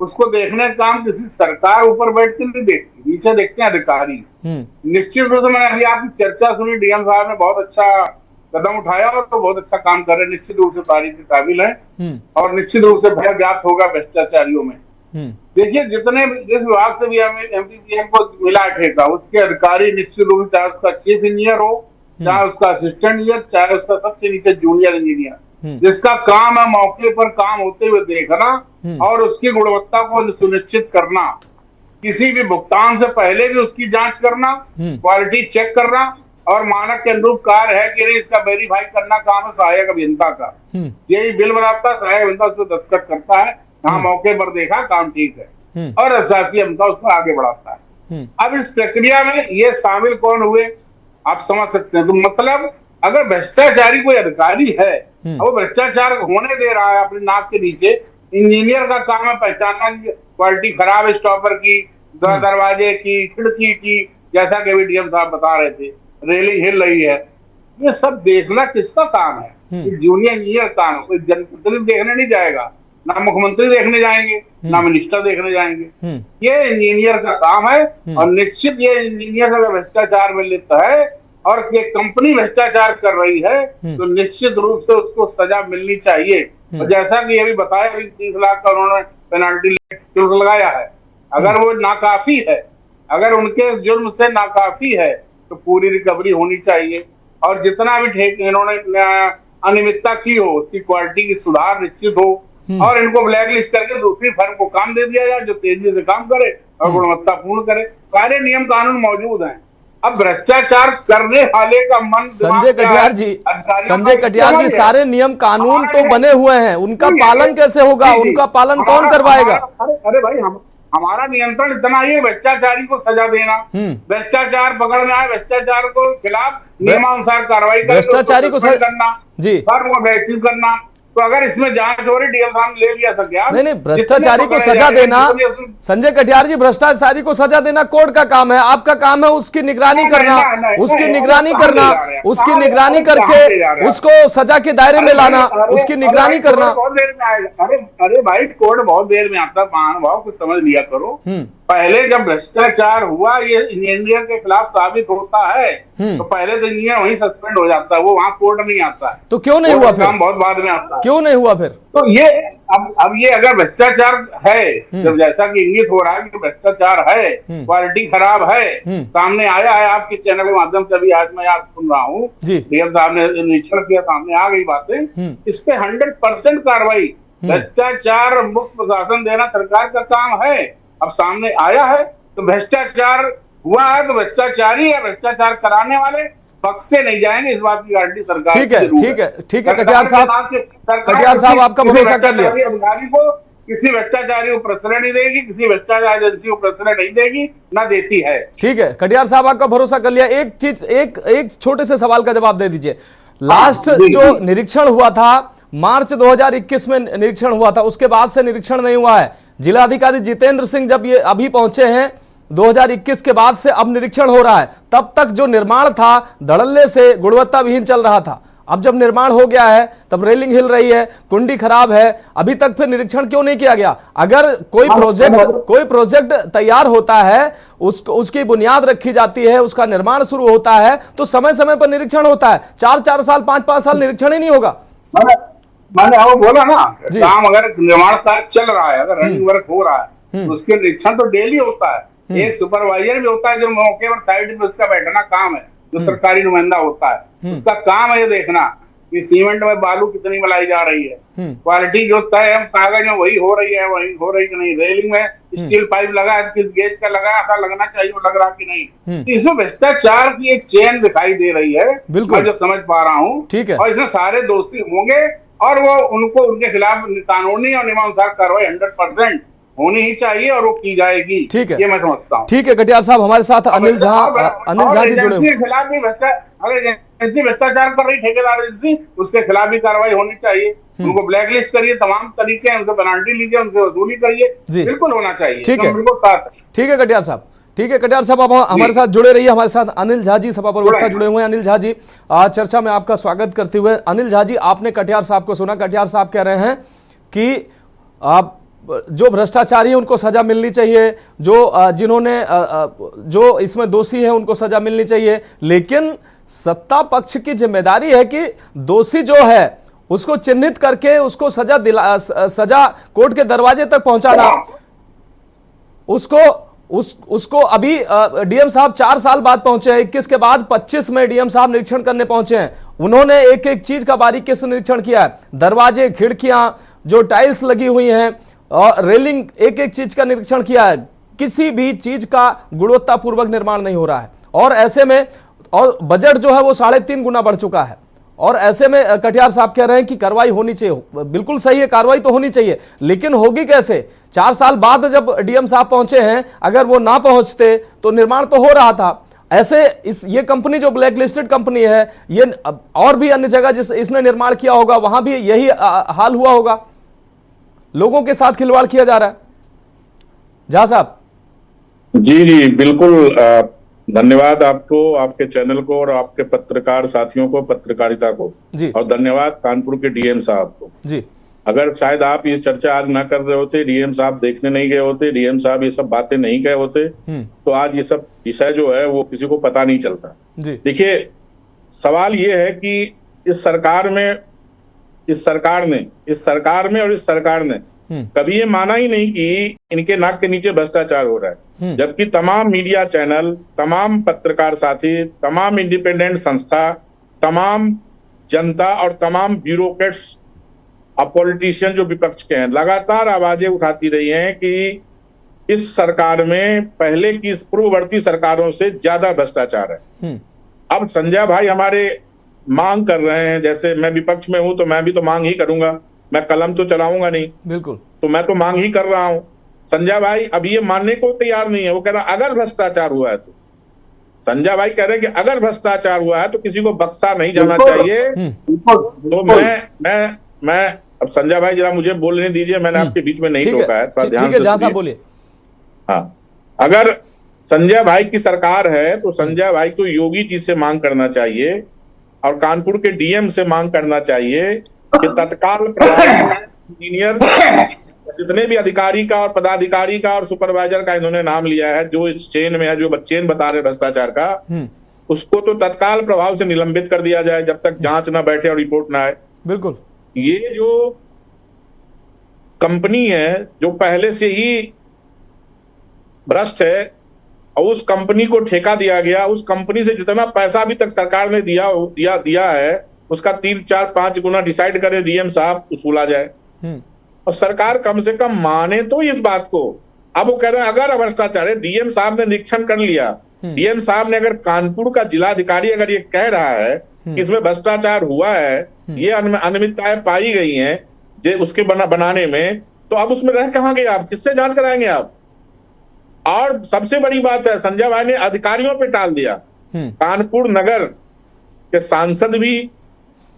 उसको देखने का काम किसी सरकार ऊपर बैठ के नहीं देखती, नीचे देखते हैं अधिकारी। निश्चित रूप से मैंने अभी आपकी चर्चा सुनी, DM साहब ने बहुत अच्छा कदम उठाया और तो बहुत अच्छा काम कर रहे हैं, निश्चित रूप से तारीफ के काबिल है और निश्चित रूप से भय जात होगा भ्रष्टाचारियों में। देखिए, जिस विभाग से भी MPPL को मिला ठेका, उसके अधिकारी निश्चित रूप से, चाहे उसका चीफ इंजीनियर हो, चाहे उसका असिस्टेंट इंजीनियर, चाहे उसका सबसे नीचे जूनियर इंजीनियर, जिसका काम है मौके पर काम होते हुए देखना और उसकी गुणवत्ता को सुनिश्चित करना, किसी भी भुगतान से पहले भी उसकी जांच करना, क्वालिटी चेक करना और मानक के अनुरूप कार्य है कि नहीं इसका वेरीफाई करना काम है सहायक अभियंता का। यही बिल बनाता है, सहायक अभियंता उसको दस्तखत करता है, हाँ मौके पर देखा काम ठीक है, और अशासी अभियंता उसको आगे बढ़ाता है। अब इस प्रक्रिया में ये शामिल कौन हुए आप समझ सकते हैं। तो मतलब अगर भ्रष्टाचारी कोई अधिकारी है वो भ्रष्टाचार होने दे रहा है अपनी नाक के नीचे, इंजीनियर का काम है पहचानना क्वालिटी खराब है स्टॉपर की, दरवाजे की, खिड़की की, जैसा कि अभी DM साहब बता रहे थे, रेलिंग हिल रही है, ये सब देखना किसका काम है? जूनियर इंजीनियर काम है, कोई जनप्रतिनिधि देखने नहीं जाएगा। ना मुख्यमंत्री देखने जाएंगे, ना मिनिस्टर देखने जाएंगे। ये इंजीनियर का काम है और निश्चित ये इंजीनियर अगर भ्रष्टाचार में लिप्त है और ये कंपनी भ्रष्टाचार कर रही है तो निश्चित रूप से उसको सजा मिलनी चाहिए। और जैसा कि ये भी बताया, 30 लाख का उन्होंने पेनाल्टी शुल्क लगाया है। अगर वो नाकाफी है, अगर उनके जुर्म से नाकाफी है तो पूरी रिकवरी होनी चाहिए और जितना भी इन्होंने अनियमितता की हो उसकी क्वालिटी की सुधार निश्चित हो और इनको ब्लैक लिस्ट करके दूसरी फर्म को काम दे दिया जाए जो तेजी से काम करे और गुणवत्तापूर्ण करे। सारे नियम कानून मौजूद हैं। अब भ्रष्टाचार करने वाले का मन संजय कटियार जी, सारे नियम कानून तो बने हुए हैं, उनका पालन कैसे होगा? उनका पालन कौन करवाएगा? अरे भाई, हमारा नियंत्रण इतना ही है, भ्रष्टाचारी को सजा देना, भ्रष्टाचार पकड़ में आए भ्रष्टाचार को खिलाफ नियमानुसार कार्रवाई भ्रष्टाचारी को करना जी, करना। तो अगर इसमें जांच हो रही, डीएम साहब ले लिया सकता। नहीं, भ्रष्टाचारी को सजा देना, संजय कटियार जी, भ्रष्टाचारी को सजा देना कोर्ट का काम है। आपका काम है उसकी निगरानी करना, उसकी निगरानी करना, उसकी निगरानी करके उसको सजा के दायरे में लाना, उसकी निगरानी करना। बहुत देर में आएगा। अरे भाई, कोर्ट बहुत देर में आता है। महानुभाव कुछ समझ लिया करो। पहले जब भ्रष्टाचार हुआ, ये इंजीनियर के खिलाफ साबित होता है तो पहले तो इंजीनियर वहीं सस्पेंड हो जाता है, वो वहां कोर्ट नहीं आता है। तो क्यों नहीं हुआ फिर? काम बहुत बाद में आता है। क्यों नहीं हुआ फिर? तो ये अब ये अगर भ्रष्टाचार है, जब जैसा कि इंगित हो रहा है कि भ्रष्टाचार है, क्वालिटी खराब है, सामने आया है आपके चैनल के माध्यम से, अभी आज मैं आप सुन रहा हूँ, डीएम साहब ने निरीक्षण किया, सामने आ गई बातें, इस पे 100% कार्रवाई, भ्रष्टाचार मुक्त प्रशासन देना सरकार का काम है। अब सामने आया है तो भ्रष्टाचार हुआ है तो भ्रष्टाचारी या भ्रष्टाचार कराने वाले पक्ष से नहीं जाएंगे, इस बात की गारंटी सरकार। ठीक है कटियार साहब, आपका भरोसा कर लिया। अधिकारी को किसी भ्रष्टाचारी को प्रश्रय नहीं देगी, किसी भ्रष्टाचार एजेंसी को प्रश्रय नहीं देगी, ना देती है। ठीक है कटियार साहब, आपका भरोसा कर लिया। एक चीज, एक छोटे से सवाल का जवाब दे दीजिए। लास्ट जो निरीक्षण हुआ था मार्च 2021 में निरीक्षण हुआ था, उसके बाद से निरीक्षण नहीं हुआ है। जिलाधिकारी जितेंद्र सिंह जब ये अभी पहुंचे हैं 2021 के बाद से अब निरीक्षण हो रहा है। तब तक जो निर्माण था धड़ल्ले से गुणवत्ता विहीन चल रहा था। अब जब निर्माण हो गया है तब रेलिंग हिल रही है, कुंडी खराब है, अभी तक फिर निरीक्षण क्यों नहीं किया गया? अगर कोई प्रोजेक्ट तैयार होता है, उसकी बुनियाद रखी जाती है, उसका निर्माण शुरू होता है तो समय समय पर निरीक्षण होता है। 4-4 साल 5-5 साल निरीक्षण ही नहीं होगा। मैंने वो बोला ना, काम अगर निर्माण कार्य चल रहा है, अगर रनिंग वर्क हो रहा है तो उसके निरीक्षण तो डेली होता है। एक सुपरवाइजर भी होता है जो मौके पर साइड पे उसका बैठना काम है, जो सरकारी नुमाइंदा होता है, उसका काम है ये देखना कि सीमेंट में बालू कितनी मिलाई जा रही है, क्वालिटी जो तय है कागज में वही हो रही है, वही हो रही कि नहीं, रेलिंग में स्टील पाइप लगा है किस गेज का लगा है, लगना चाहिए वो लग रहा कि नहीं। इसमें भ्रष्टाचार की एक चेन दिखाई दे रही है, मैं जो समझ पा रहा हूँ। और इसमें सारे दोषी होंगे और वो उनके खिलाफ कानूनी और नियमानुसार कार्रवाई 100% होनी ही चाहिए और वो की जाएगी। ठीक है, ये मैं समझता हूँ। ठीक है कटियार साहब, हमारे साथ अनिल झा जी जुड़े हुए। खिलाफ भी एजेंसी भ्रष्टाचार कर रही, ठेकेदार एजेंसी, उसके खिलाफ भी कार्रवाई होनी चाहिए। उनको ब्लैक लिस्ट करिए, तमाम तरीके हैं, उनसे पेनाल्टी लीजिए, उनसे वसूली करिए, बिल्कुल होना चाहिए। ठीक है, ठीक है कटियार साहब, ठीक है कटियार साहब, आप हमारे साथ जुड़े रहिए। हमारे साथ अनिल झा जी, सभा प्रवक्ता जुड़े हुए हैं। अनिल झा जी, चर्चा में आपका स्वागत करते हुए। अनिल झा जी, आपने कटियार साहब को सुना। कटियार साहब कह रहे हैं कि आप जो भ्रष्टाचारी हैं उनको सजा मिलनी चाहिए, जो इसमें दोषी हैं उनको सजा मिलनी चाहिए, लेकिन सत्ता पक्ष की जिम्मेदारी है कि दोषी जो है उसको चिन्हित करके उसको सजा कोर्ट के दरवाजे तक पहुंचाना। उसको अभी डीएम साहब 4 साल बाद पहुंचे हैं, 21 के बाद 25 में डीएम साहब निरीक्षण करने पहुंचे हैं। उन्होंने एक एक चीज का बारीकी से निरीक्षण किया है, दरवाजे, खिड़कियां, जो टाइल्स लगी हुई हैं और रेलिंग, एक एक चीज का निरीक्षण किया है। किसी भी चीज का गुणवत्तापूर्वक निर्माण नहीं हो रहा है और ऐसे में और बजट जो है वो 3.5 गुना बढ़ चुका है। और ऐसे में कटियार साहब कह रहे हैं कि कार्रवाई होनी चाहिए। बिल्कुल सही है, कार्रवाई तो होनी चाहिए, लेकिन होगी कैसे? 4 साल बाद जब डीएम साहब पहुंचे हैं, अगर वो ना पहुंचते तो निर्माण तो हो रहा था। ऐसे ये कंपनी जो ब्लैक लिस्टेड कंपनी है, ये और भी अन्य जगह जिस इसने निर्माण किया होगा वहां भी यही हाल हुआ होगा। लोगों के साथ खिलवाड़ किया जा रहा है। झा साहब जी बिल्कुल, धन्यवाद आपको, आपके चैनल को और आपके पत्रकार साथियों को, पत्रकारिता को जी, और धन्यवाद कानपुर के डीएम साहब को जी। अगर शायद आप ये चर्चा आज ना कर रहे होते, डीएम साहब देखने नहीं गए होते, डीएम साहब ये सब बातें नहीं कहे होते, तो आज ये सब विषय जो है वो किसी को पता नहीं चलता। देखिए, सवाल ये है कि इस सरकार में और इस सरकार ने कभी ये माना ही नहीं कि इनके नाक के नीचे भ्रष्टाचार हो रहा है, जबकि तमाम मीडिया चैनल, तमाम पत्रकार साथी, तमाम इंडिपेंडेंट संस्था, तमाम जनता और तमाम ब्यूरोक्रेट्स और पॉलिटिशियन जो विपक्ष के हैं लगातार आवाजें उठाती रही हैं कि इस सरकार में पहले की पूर्ववर्ती सरकारों से ज्यादा भ्रष्टाचार है। अब संजय भाई हमारे मांग कर रहे हैं, जैसे मैं विपक्ष में हूं तो मैं भी तो मांग ही करूंगा, मैं कलम तो चलाऊंगा नहीं, बिल्कुल, तो मैं तो मांग ही कर रहा हूं। संजय भाई अभी ये मानने को तैयार नहीं है, वो कह रहा अगर भ्रष्टाचार हुआ है तो, संजय भाई कह रहे हैं कि अगर भ्रष्टाचार हुआ है तो किसी को बख्शा नहीं जाना चाहिए। तो मैं अब संजय भाई जरा मुझे बोलने दीजिए, मैंने आपके बीच में नहीं टोका है, थोड़ा ध्यान से सुनिए। बोलिए। हाँ, अगर संजय भाई की सरकार है तो संजय भाई को योगी जी से मांग करना चाहिए और कानपुर के डीएम से मांग करना चाहिए कि तत्काल इंजीनियर जितने भी अधिकारी का और पदाधिकारी का और सुपरवाइजर का इन्होंने नाम लिया है, जो इस चेन में है, जो चेन बता रहे भ्रष्टाचार का, उसको तो तत्काल प्रभाव से निलंबित कर दिया जाए जब तक जांच ना बैठे और रिपोर्ट ना आए। बिल्कुल, ये जो कंपनी है जो पहले से ही भ्रष्ट है और उस कंपनी को ठेका दिया गया, उस कंपनी से जितना पैसा अभी तक सरकार ने दिया है उसका 3, 4, 5 गुना डिसाइड करे डीएम साहब, वसूला जाए और सरकार कम से कम माने तो इस बात को। अब वो कह रहे हैं अगर भ्रष्टाचार है, डीएम साहब ने निरीक्षण कर लिया, डीएम साहब ने अगर कानपुर का जिलाधिकारी अगर ये कह रहा है कि इसमें भ्रष्टाचार हुआ है, ये अनियमितताएं पाई गई हैं जो उसके बनाने में, तो अब उसमें रह कहां गए आप, किससे जांच कराएंगे आप? और सबसे बड़ी बात है, संजय भाई ने अधिकारियों पे टाल दिया। कानपुर नगर के सांसद भी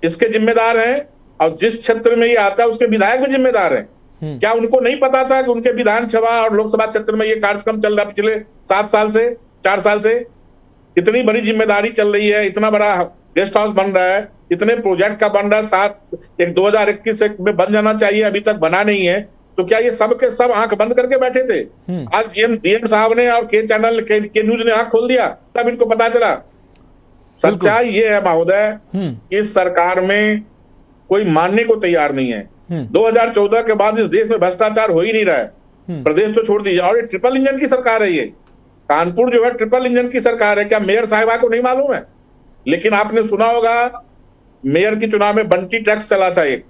इसके जिम्मेदार हैं और जिस क्षेत्र में ये आता है उसके विधायक भी जिम्मेदार हैं। क्या उनको नहीं पता था कि उनके विधानसभा और लोकसभा क्षेत्र में ये कार्यक्रम चल रहा है पिछले 7 साल से, 4 साल से? इतनी बड़ी जिम्मेदारी चल रही है, इतना बड़ा गेस्ट हाउस बन रहा है, इतने प्रोजेक्ट का बन रहा है, 2021 में बन जाना चाहिए, अभी तक बना नहीं है। तो क्या ये सब के सब आंख बंद करके बैठे थे? आज डीएम साहब ने और के चैनल के न्यूज ने आंख खोल दिया, तब इनको पता चला। सच्चाई ये है महोदय कि इस सरकार में कोई मानने को तैयार नहीं है। 2014 के बाद इस देश में भ्रष्टाचार हो ही नहीं रहा है, प्रदेश तो छोड़ दीजिए। और ये ट्रिपल इंजन की सरकार है, ये कानपुर जो है ट्रिपल इंजन की सरकार है। क्या मेयर साहिबा को नहीं मालूम है? लेकिन आपने सुना होगा मेयर की चुनाव में बंटी टैक्स चला था एक,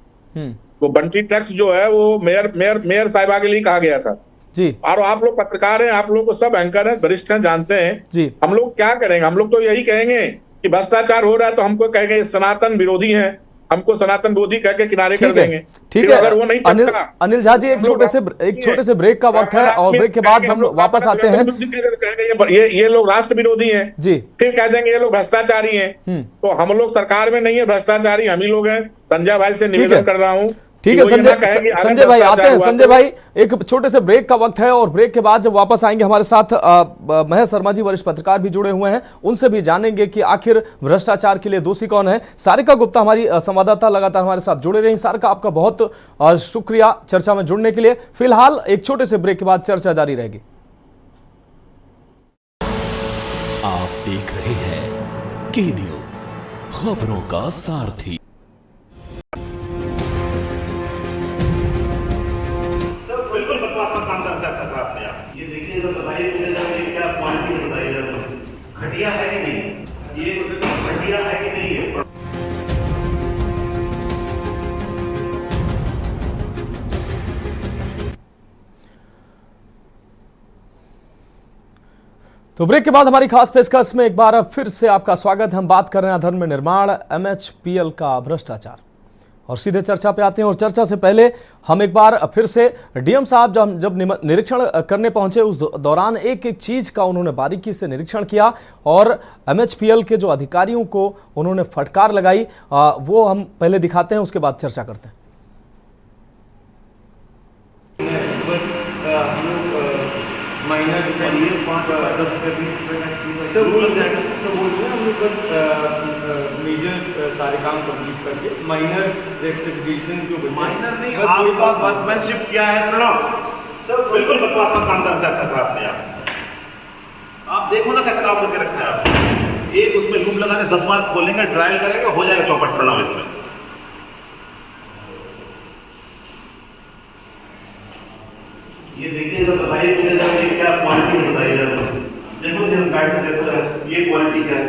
वो बंटी टैक्स जो है वो मेयर साहिबा के लिए कहा गया था जी। और आप लोग पत्रकार हैं, आप लोग को सब एंकर हैं, वरिष्ठ हैं, जानते हैं जी। हम लोग क्या करेंगे? हम लोग तो यही कहेंगे कि भ्रष्टाचार हो रहा है तो हमको कहेंगे सनातन विरोधी हैं, हमको सनातन विरोधी कह के किनारे कर देंगे। ठीक है, अगर वो नहीं अनिल झा जी, एक छोटे से ब्रेक का वक्त है और ब्रेक के बाद हम लोग वापस आते हैं। ये लोग राष्ट्र विरोधी हैं जी, फिर कह देंगे ये लोग भ्रष्टाचारी हैं। तो हम लोग सरकार में नहीं है, भ्रष्टाचारी हम ही लोग हैं। संजय भाई से निवेदन कर रहा हूँ। ठीक है संजय भाई, आते हैं। संजय भाई, एक छोटे से ब्रेक का वक्त है और ब्रेक के बाद जब वापस आएंगे हमारे साथ महेश शर्मा जी, वरिष्ठ पत्रकार भी जुड़े हुए हैं, उनसे भी जानेंगे कि आखिर भ्रष्टाचार के लिए दोषी कौन है। सारिका गुप्ता हमारी संवाददाता लगातार हमारे साथ जुड़े रही। सारिका, आपका बहुत शुक्रिया चर्चा में जुड़ने के लिए। फिलहाल एक छोटे से ब्रेक के बाद चर्चा जारी रहेगी। आप देख रहे हैं के न्यूज, खबरों का सारथी। बिल्कुल बकवास काम करता था आपने। ये देखिए जब बताइए क्या क्वालिटी बताइए, घटिया है कि नहीं, ये घटिया है कि नहीं है। तो ब्रेक के बाद हमारी खास पेशकश में एक बार फिर से आपका स्वागत है। हम बात कर रहे हैं अधर्म निर्माण MHPL का भ्रष्टाचार और सीधे चर्चा पे आते हैं। और चर्चा से पहले हम एक बार फिर से डीएम साहब जब निरीक्षण करने पहुंचे उस दौरान एक एक चीज का उन्होंने बारीकी से निरीक्षण किया और MHPL के जो अधिकारियों को उन्होंने फटकार लगाई, वो हम पहले दिखाते हैं, उसके बाद चर्चा करते हैं। माइनर 5-10 रुपये तो बोल जाएगा तो बोलते हैं हम लोग बस मेजर सारे काम कंप्लीट करके माइनर रेक्टिफिकेशन जो माइनर नहीं, आपका वर्कमैनशिप क्या है प्रणव? सब बिल्कुल बकवास सब काम कर रखा आपने। आप देखो ना कैसे काम करके रखा है आपने। एक उसमें लूप लगा के 10 बार खोलेंगे, ट्रायल करेंगे, हो जाएगा चौपट प्रणव इसमें। ये देखिए तो बताइए मुझे जरा ये क्या क्वालिटी है, बताइए जरा। देखो जब गाइड में देखो ये क्वालिटी क्या है,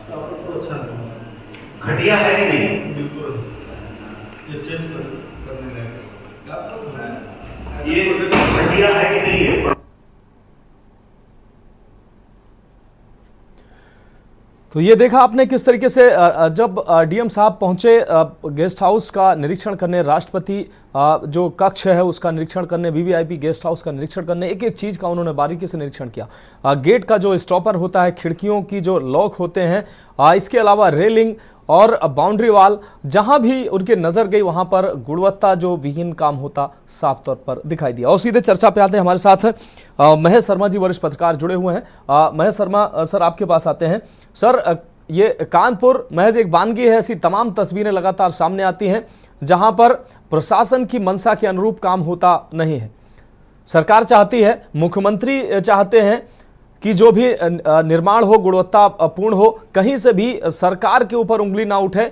तो अच्छा नहीं, घटिया है कि नहीं? बिल्कुल ये चेंज करने लगे, ये घटिया है कि नहीं है? तो ये देखा आपने किस तरीके से जब डीएम साहब पहुंचे गेस्ट हाउस का निरीक्षण करने, राष्ट्रपति जो कक्ष है उसका निरीक्षण करने, वीवीआईपी गेस्ट हाउस का निरीक्षण करने, एक एक चीज़ का उन्होंने बारीकी से निरीक्षण किया। गेट का जो स्टॉपर होता है, खिड़कियों की जो लॉक होते हैं, इसके अलावा रेलिंग और बाउंड्री वाल, जहां भी उनकी नजर गई वहां पर गुणवत्ता जो विहीन काम होता साफ तौर पर दिखाई दिया। और सीधे चर्चा पे आते हैं, हमारे साथ महेश शर्मा जी वरिष्ठ पत्रकार जुड़े हुए हैं। महेश शर्मा सर आपके पास आते हैं। सर ये कानपुर महज एक वानगी है, ऐसी तमाम तस्वीरें लगातार सामने आती हैं जहां पर प्रशासन की मंशा के अनुरूप काम होता नहीं है। सरकार चाहती है, मुख्यमंत्री चाहते हैं कि जो भी निर्माण हो गुणवत्तापूर्ण हो, कहीं से भी सरकार के ऊपर उंगली ना उठे,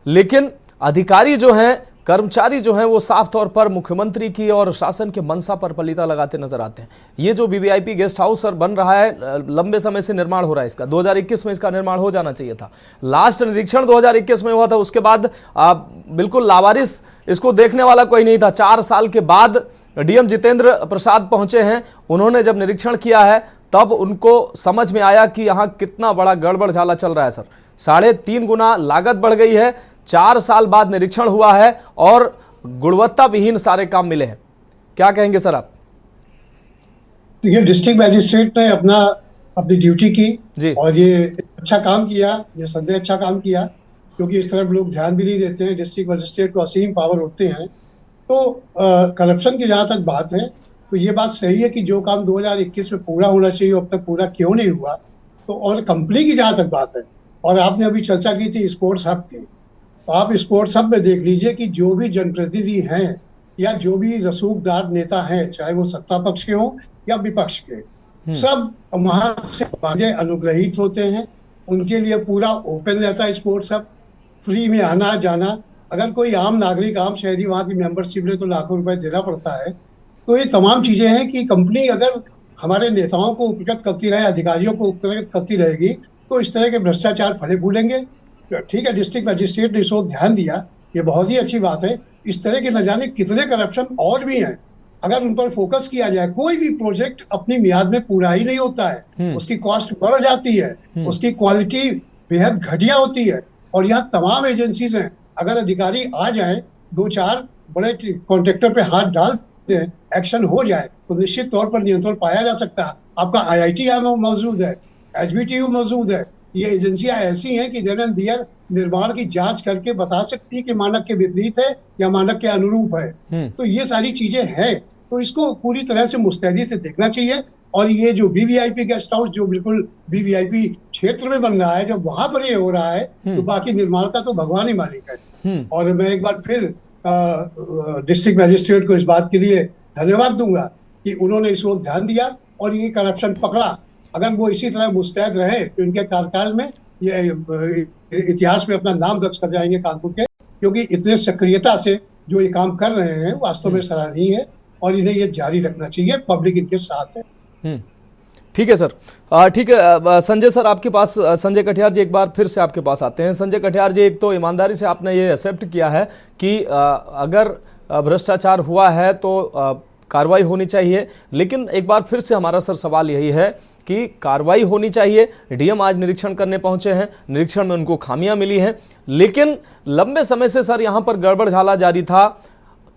लेकिन अधिकारी जो हैं, कर्मचारी जो हैं, वो साफ तौर पर मुख्यमंत्री की और शासन के मंशा पर पलीता लगाते नजर आते हैं। ये जो वीवीआईपी गेस्ट हाउस सर बन रहा है, लंबे समय से निर्माण हो रहा है इसका, 2021 में इसका निर्माण हो जाना चाहिए था। लास्ट निरीक्षण 2021 में हुआ था, उसके बाद बिल्कुल लावारिस, इसको देखने वाला कोई नहीं था। 4 साल के बाद डीएम जितेंद्र प्रसाद पहुंचे हैं, उन्होंने जब निरीक्षण किया है तब उनको समझ में आया कि यहाँ कितना बड़ा गड़बड़ झाला चल रहा है। सर 3.5 गुना लागत बढ़ गई है, 4 साल बाद निरीक्षण हुआ है और गुणवत्ता विहीन सारे काम मिले हैं। क्या कहेंगे सर आप? देखिए, डिस्ट्रिक्ट मैजिस्ट्रेट ने अपनी ड्यूटी की और ये अच्छा काम किया, ये संदेह अच्छा काम किया, क्योंकि इस तरफ लोग ध्यान भी नहीं देते हैं। डिस्ट्रिक्ट मैजिस्ट्रेट को असीम पावर होते हैं। तो करप्शन की जहाँ तक बात है, तो ये बात सही है कि जो काम 2021 में पूरा होना चाहिए अब तक पूरा क्यों नहीं हुआ। तो और कंपनी की जहाँ तक बात है, और आपने अभी चर्चा की थी स्पोर्ट्स हब की, तो आप स्पोर्ट्स हब में देख लीजिए कि जो भी जनप्रतिनिधि हैं या जो भी रसूखदार नेता हैं, चाहे वो सत्ता पक्ष के हों या विपक्ष के, सब वहां से आगे अनुग्रहित होते हैं। उनके लिए पूरा ओपन रहता है स्पोर्ट्स हब, फ्री में आना जाना। अगर कोई आम नागरिक, आम शहरी वहां की मेंबरशिप ले तो लाखों रुपए देना पड़ता है। तो ये तमाम चीजें हैं कि कंपनी अगर हमारे नेताओं को उपकृत करती रहे, अधिकारियों को उपकृत करती रहेगी, तो इस तरह के भ्रष्टाचार फले फूलेंगे। ठीक है, डिस्ट्रिक्ट मजिस्ट्रेट ने इस ओर ध्यान दिया, ये बहुत ही अच्छी बात है। इस तरह के न जाने कितने करप्शन और भी हैं, अगर उन पर फोकस किया जाए। कोई भी प्रोजेक्ट अपनी मियाद में पूरा ही नहीं होता है, उसकी कॉस्ट बढ़ जाती है, उसकी क्वालिटी बेहद घटिया होती है। और यहाँ तमाम एजेंसीज हैं, अगर अधिकारी आ जाए, 2-4 बड़े कॉन्ट्रैक्टर पे हाथ डाल दें, एक्शन हो जाए, तो निश्चित तौर पर नियंत्रण पाया जा सकता है। आपका IIT यहाँ मौजूद है, HBTU मौजूद है। ये एजेंसियां ऐसी हैं कि देन एंड देयर निर्माण की जांच करके बता सकती है कि मानक के विपरीत है या मानक के अनुरूप है। तो ये सारी चीजें हैं, तो इसको पूरी तरह से मुस्तैदी से देखना चाहिए। और ये जो वीवीआईपी गेस्ट हाउस जो बिल्कुल वीवीआईपी क्षेत्र में बन रहा है, जब वहां पर ये हो रहा है, तो बाकी निर्माण का तो भगवान ही मालिक है। और मैं एक बार फिर डिस्ट्रिक्ट मैजिस्ट्रेट को इस बात के लिए धन्यवाद दूंगा कि उन्होंने इस ओर ध्यान दिया और ये करप्शन पकड़ा। अगर वो इसी तरह मुस्तैद रहे तो इनके कार्यकाल में ये इतिहास में अपना नाम दर्ज कर जाएंगे कानपुर के, क्योंकि इतने सक्रियता से जो ये काम कर रहे हैं वास्तव में सराहनीय है और इन्हें ये जारी रखना चाहिए। पब्लिक इनके साथ है। ठीक है सर, ठीक है। संजय सर आपके पास, संजय कटियार जी एक बार फिर से आपके पास आते हैं। संजय कटियार जी, एक तो ईमानदारी से आपने ये एक्सेप्ट किया है कि अगर भ्रष्टाचार हुआ है तो कार्रवाई होनी चाहिए, लेकिन एक बार फिर से हमारा सर सवाल यही है कि कार्रवाई होनी चाहिए। डीएम आज निरीक्षण करने पहुंचे हैं, निरीक्षण में उनको खामियां मिली हैं, लेकिन लंबे समय से सर यहां पर गड़बड़ झाला जारी था।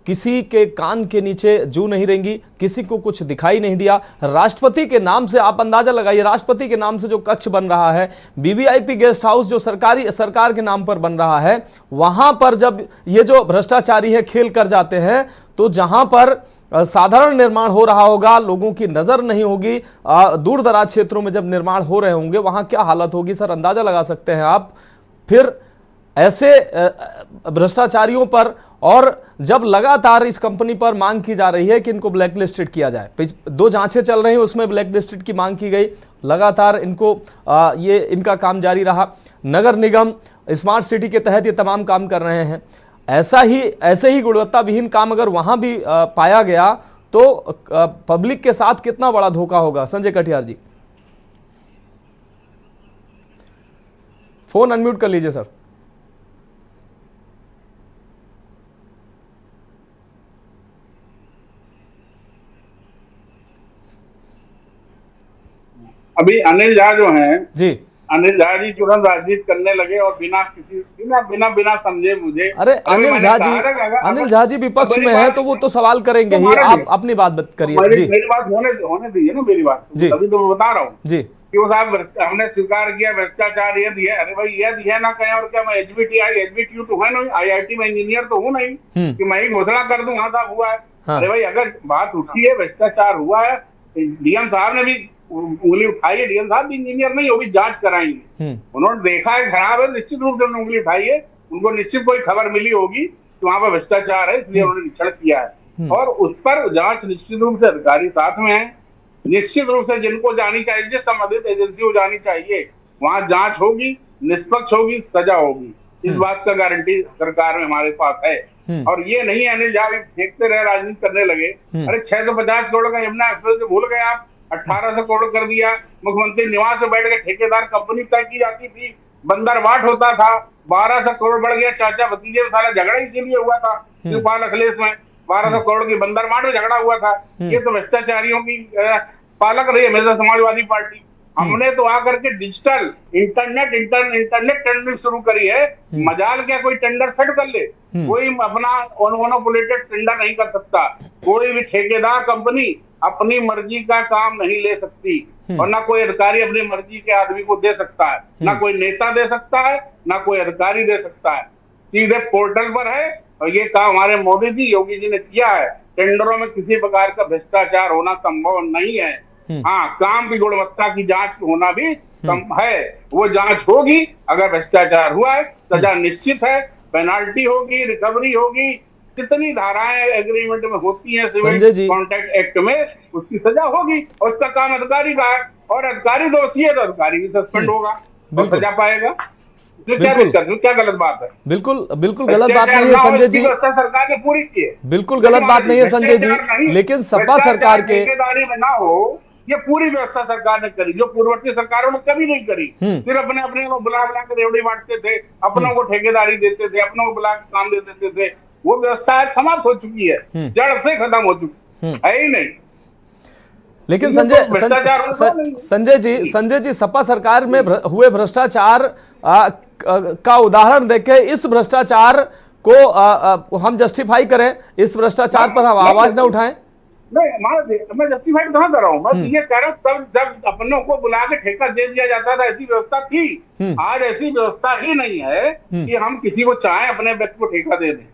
किसी के कान के नीचे जू नहीं रेंगी, किसी को कुछ दिखाई नहीं दिया। राष्ट्रपति के नाम से आप अंदाजा लगाइए, राष्ट्रपति के नाम से जो कक्ष बन रहा है, वीवीआईपी गेस्ट हाउस जो सरकार के नाम पर बन रहा है, वहां पर जब ये जो भ्रष्टाचारी है खेल कर जाते हैं, तो जहां पर साधारण निर्माण हो रहा होगा, लोगों की नजर नहीं होगी, दूर दराज क्षेत्रों में जब निर्माण हो रहे होंगे वहां क्या हालत होगी सर, अंदाजा लगा सकते हैं आप। फिर ऐसे भ्रष्टाचारियों पर, और जब लगातार इस कंपनी पर मांग की जा रही है कि इनको ब्लैक लिस्टेड किया जाए, 2 जांचें चल रही हैं उसमें ब्लैक लिस्टेड की मांग की गई, लगातार इनको ये इनका काम जारी रहा। नगर निगम स्मार्ट सिटी के तहत ये तमाम काम कर रहे हैं। ऐसे ही गुणवत्ता विहीन काम अगर वहां भी पाया गया तो पब्लिक के साथ कितना बड़ा धोखा होगा। संजय कटियार जी, फोन अनम्यूट कर लीजिए सर। अभी अनिल झा जो हैं जी, अनिल झा जी तुरंत राजनीति करने लगे और बिना समझे मुझे। अरे अनिल झा जी विपक्ष में है तो वो तो सवाल करेंगे ही, आप अपनी बात करिए जी। मेरी बात होने दीजिए ना, मेरी बात जी, अभी तो मैं बता रहा हूँ जी कि वो साहब हमने स्वीकार किया भ्रष्टाचार ये दिया। अरे भाई ये दिया ना कहें, और क्या मैं एचबीटीयू तो है नहीं, IIT में इंजीनियर तो हूँ नहीं कि मैं ही घोषणा कर दूं हाँ साहब हुआ है। अरे भाई अगर बात उठी है भ्रष्टाचार हुआ है, डीएम साहब ने भी उंगली उठाई है, डीएम साहब भी इंजीनियर नहीं, वो भी जांच कराएंगे। उन्होंने देखा है खराब है, निश्चित रूप से उन्होंने उंगली उठाई है, उनको निश्चित कोई खबर मिली होगी कि वहां पर भ्रष्टाचार है, इसलिए उन्होंने निरीक्षण किया है और उस पर जांच निश्चित रूप से अधिकारी साथ में है। निश्चित रूप से जिनको जानी चाहिए, जिस संबंधित एजेंसी को जानी चाहिए वहां जांच होगी, निष्पक्ष होगी, सजा होगी। इस बात का गारंटी सरकार में हमारे पास है। और ये नहीं अनिल झा फेंकते रहे, राजनीति करने लगे। अरे 650 करोड़ का यमुना एक्सप्रेस से भूल गए आप, 1800 करोड़ कर दिया। मुख्यमंत्री निवास में बैठ के ठेकेदार कंपनी तय की जाती थी, बंदरवाट होता था, 1200 करोड़ बढ़ गया। चाचा भतीजे सारा झगड़ा इसीलिए हुआ था शिवपाल अखिलेश में, 1200 करोड़ की बंदरवाट में झगड़ा हुआ था। ये तो भ्रष्टाचारियों की पालक रही हमेशा समाजवादी पार्टी। हमने तो आकर के डिजिटल इंटरनेट टेंडरिंग शुरू करी है। मजाल क्या कोई टेंडर सेट कर ले, कोई अपना मोनोपोलेटेड टेंडर नहीं कर सकता। कोई भी ठेकेदार कंपनी अपनी मर्जी का काम नहीं ले सकती और ना कोई अधिकारी अपनी मर्जी के आदमी को दे सकता है, ना कोई नेता दे सकता है, ना कोई अधिकारी दे सकता है। सीधे पोर्टल पर है और ये काम हमारे मोदी जी, योगी जी ने किया है। टेंडरों में किसी प्रकार का भ्रष्टाचार होना संभव नहीं है। हाँ, काम की गुणवत्ता की जांच होना भी है, वो जांच होगी। अगर भ्रष्टाचार हुआ है सजा निश्चित है, पेनाल्टी होगी, रिकवरी होगी। कितनी धाराएं एग्रीमेंट में होती हैं सिविल कॉन्ट्रैक्ट एक्ट में, उसकी सजा होगी और उसका काम अधिकारी का है। और अधिकारी दोषी है तो अधिकारी भी सस्पेंड होगा और सजा पाएगा। क्या गलत बात है? बिल्कुल गलत बात नहीं है संजय जी, सरकार ने पूरी की है। बिल्कुल गलत बात नहीं है संजय जी, लेकिन सपा सरकार के ठेकेदारी में ना हो, ये पूरी व्यवस्था सरकार ने करी जो पूर्ववर्ती सरकारों ने कभी नहीं करी। फिर अपने को बुला कर रेवड़ी बांटते थे, अपनों को ठेकेदारी देते थे, अपनों को बुला काम दे देते थे। वो व्यवस्था समाप्त हो चुकी है, जड़ से खत्म हो चुकी है ही नहीं। लेकिन संजय जी सपा सरकार में हुए भ्रष्टाचार का उदाहरण देके इस भ्रष्टाचार को हम जस्टिफाई करें, इस भ्रष्टाचार पर हम आवाज न उठाएं? मैं जस्टिफाई कहाँ कर रहा हूँ, मैं ये कह रहा हूँ तब जब अपनों को बुला के ठेका दे दिया जाता था ऐसी व्यवस्था थी। आज ऐसी व्यवस्था ही नहीं है कि हम किसी को चाहें अपने व्यक्ति को ठेका दे दें।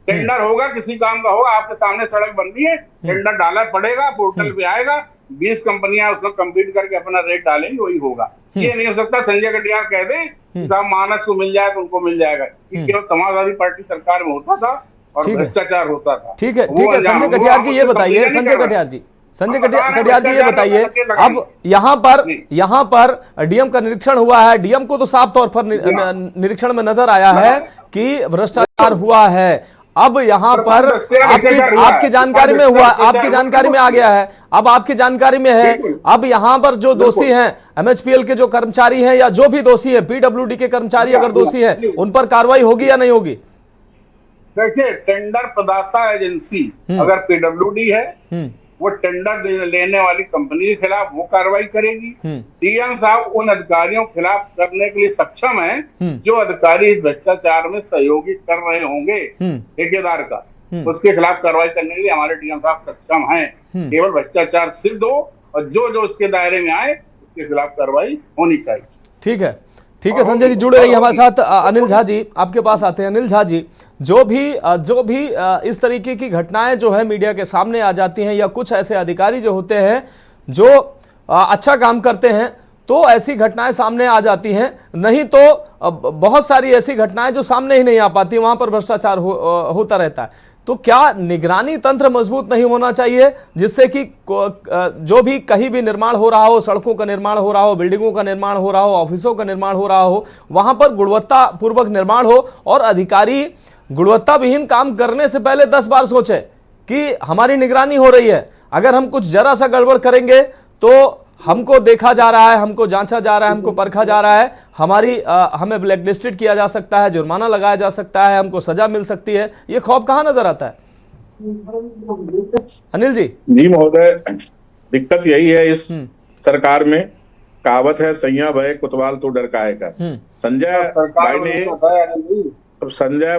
टेंडर होगा, किसी काम का होगा, आपके सामने सड़क बन रही है, टेंडर डाला पड़ेगा, पोर्टल पे आएगा, 20 कंपनियां उसमें कम्पीट करके अपना रेट डालेंगे, वही होगा। ये नहीं हो सकता संजय कटियार कह दे साहब मानस को मिल जाए तो उनको मिल जाएगा। केवल समाजवादी पार्टी सरकार में होता था और भ्रष्टाचार होता था। ठीक है संजय कटियार जी ये बताइए, संजय कटियार जी ये बताइए, अब यहाँ पर डीएम का निरीक्षण हुआ है, डीएम को तो साफ तौर पर निरीक्षण में नजर आया है कि भ्रष्टाचार हुआ है। अब यहाँ पर आपकी जानकारी में हुआ, आपकी जानकारी में आ गया है, अब आपकी जानकारी में है, अब यहाँ पर जो दोषी हैं, एमएचपीएल के जो कर्मचारी हैं या जो भी दोषी हैं, पीडब्ल्यूडी के कर्मचारी अगर दोषी हैं, उन पर कार्रवाई होगी या नहीं होगी? देखिए, टेंडर प्रदाता एजेंसी अगर पीडब्ल्यूडी है, वो टेंडर लेने वाली कंपनी के खिलाफ वो कार्रवाई करेगी। डीएम साहब उन अधिकारियों के खिलाफ करने के लिए सक्षम है जो अधिकारी इस भ्रष्टाचार में सहयोगी कर रहे होंगे ठेकेदार का, उसके खिलाफ कार्रवाई करने के लिए हमारे डीएम साहब सक्षम हैं। केवल भ्रष्टाचार सिद्ध हो और जो उसके दायरे में आए उसके खिलाफ कार्रवाई होनी चाहिए। ठीक है संजय जी, जुड़े रहिए हमारे साथ। अनिल झा जी आपके पास आते हैं। अनिल झा जी, जो भी इस तरीके की घटनाएं जो है मीडिया के सामने आ जाती हैं, या कुछ ऐसे अधिकारी जो होते हैं जो अच्छा काम करते हैं, तो ऐसी घटनाएं सामने आ जाती हैं, नहीं तो बहुत सारी ऐसी घटनाएं जो सामने ही नहीं आ पाती, वहां पर भ्रष्टाचार होता रहता है। तो क्या निगरानी तंत्र मजबूत नहीं होना चाहिए, जिससे कि जो भी कहीं भी निर्माण हो रहा हो, सड़कों का निर्माण हो रहा हो, बिल्डिंगों का निर्माण हो रहा हो, ऑफिसों का निर्माण हो रहा हो, वहां पर गुणवत्ता पूर्वक निर्माण हो और अधिकारी गुणवत्ता विहीन काम करने से पहले 10 बार सोचे कि हमारी निगरानी हो रही है, अगर हम कुछ जरा सा गड़बड़ करेंगे तो हमको देखा जा रहा है, हमको जांचा जा रहा है, हमको परखा जा रहा है, हमें ब्लैक लिस्टेड किया जा सकता है, जुर्माना लगाया जा सकता है, हमको सजा मिल सकती है। ये खौफ कहां नजर आता है अनिल जी? जी महोदय, दिक्कत यही है इस सरकार में। कहावत है, सैया भय कोतवाल तो डर काहे का। संजय भाई ने संजय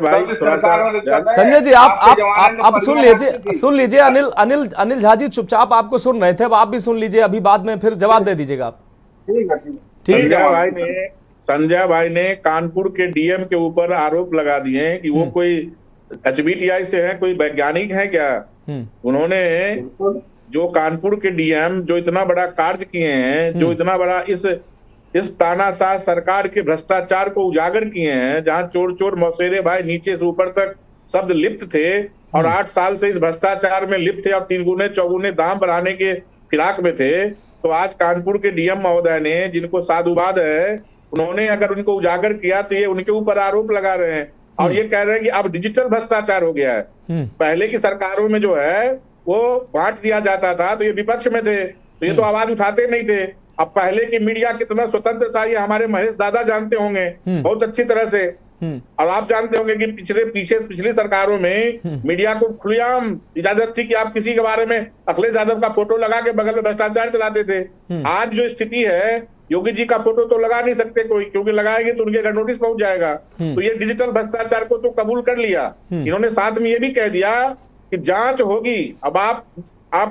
जी आप सुन लीजिए अनिल झा जी चुपचाप आपको सुन रहे थे, अब आप भी सुन लीजिए, अभी बाद में फिर जवाब दे दीजिएगा आप। ठीक है। संजय भाई ने कानपुर के डीएम के ऊपर आरोप लगा दिए कि वो कोई HBTI से है, कोई वैज्ञानिक है क्या। उन्होंने जो कानपुर के डीएम जो इतना बड़ा कार्य किए हैं, जो इतना बड़ा इस तानाशाह सरकार के भ्रष्टाचार को उजागर किए हैं, जहां चोर चोर मौसेरे भाई नीचे से ऊपर तक शब्द लिप्त थे और 8 साल से इस भ्रष्टाचार में लिप्त थे और 3 गुने 4 गुने दाम बढ़ाने के फिराक में थे। तो आज कानपुर के डीएम महोदय ने, जिनको साधुवाद है, उन्होंने अगर उनको उजागर किया तो ये उनके ऊपर आरोप लगा रहे हैं और ये कह रहे हैं कि अब डिजिटल भ्रष्टाचार हो गया है। पहले की सरकारों में जो है वो बांट दिया जाता था तो ये विपक्ष में थे तो ये तो आवाज उठाते नहीं थे। अब पहले की मीडिया कितना स्वतंत्र था ये हमारे महेश दादा जानते होंगे बहुत अच्छी तरह से। और आप जानते होंगे कि पिछली सरकारों में मीडिया को खुलेआम इजाजत थी कि आप किसी के बारे में अखिलेश यादव का फोटो लगा के बगल में भ्रष्टाचार चलाते थे। आज जो स्थिति है, योगी जी का फोटो तो लगा नहीं सकते कोई, क्योंकि लगाएंगे तो उनके घर नोटिस पहुंच जाएगा। तो ये डिजिटल भ्रष्टाचार को तो कबूल कर लिया। इन्होंने साथ में ये भी कह दिया कि जांच होगी। अब आप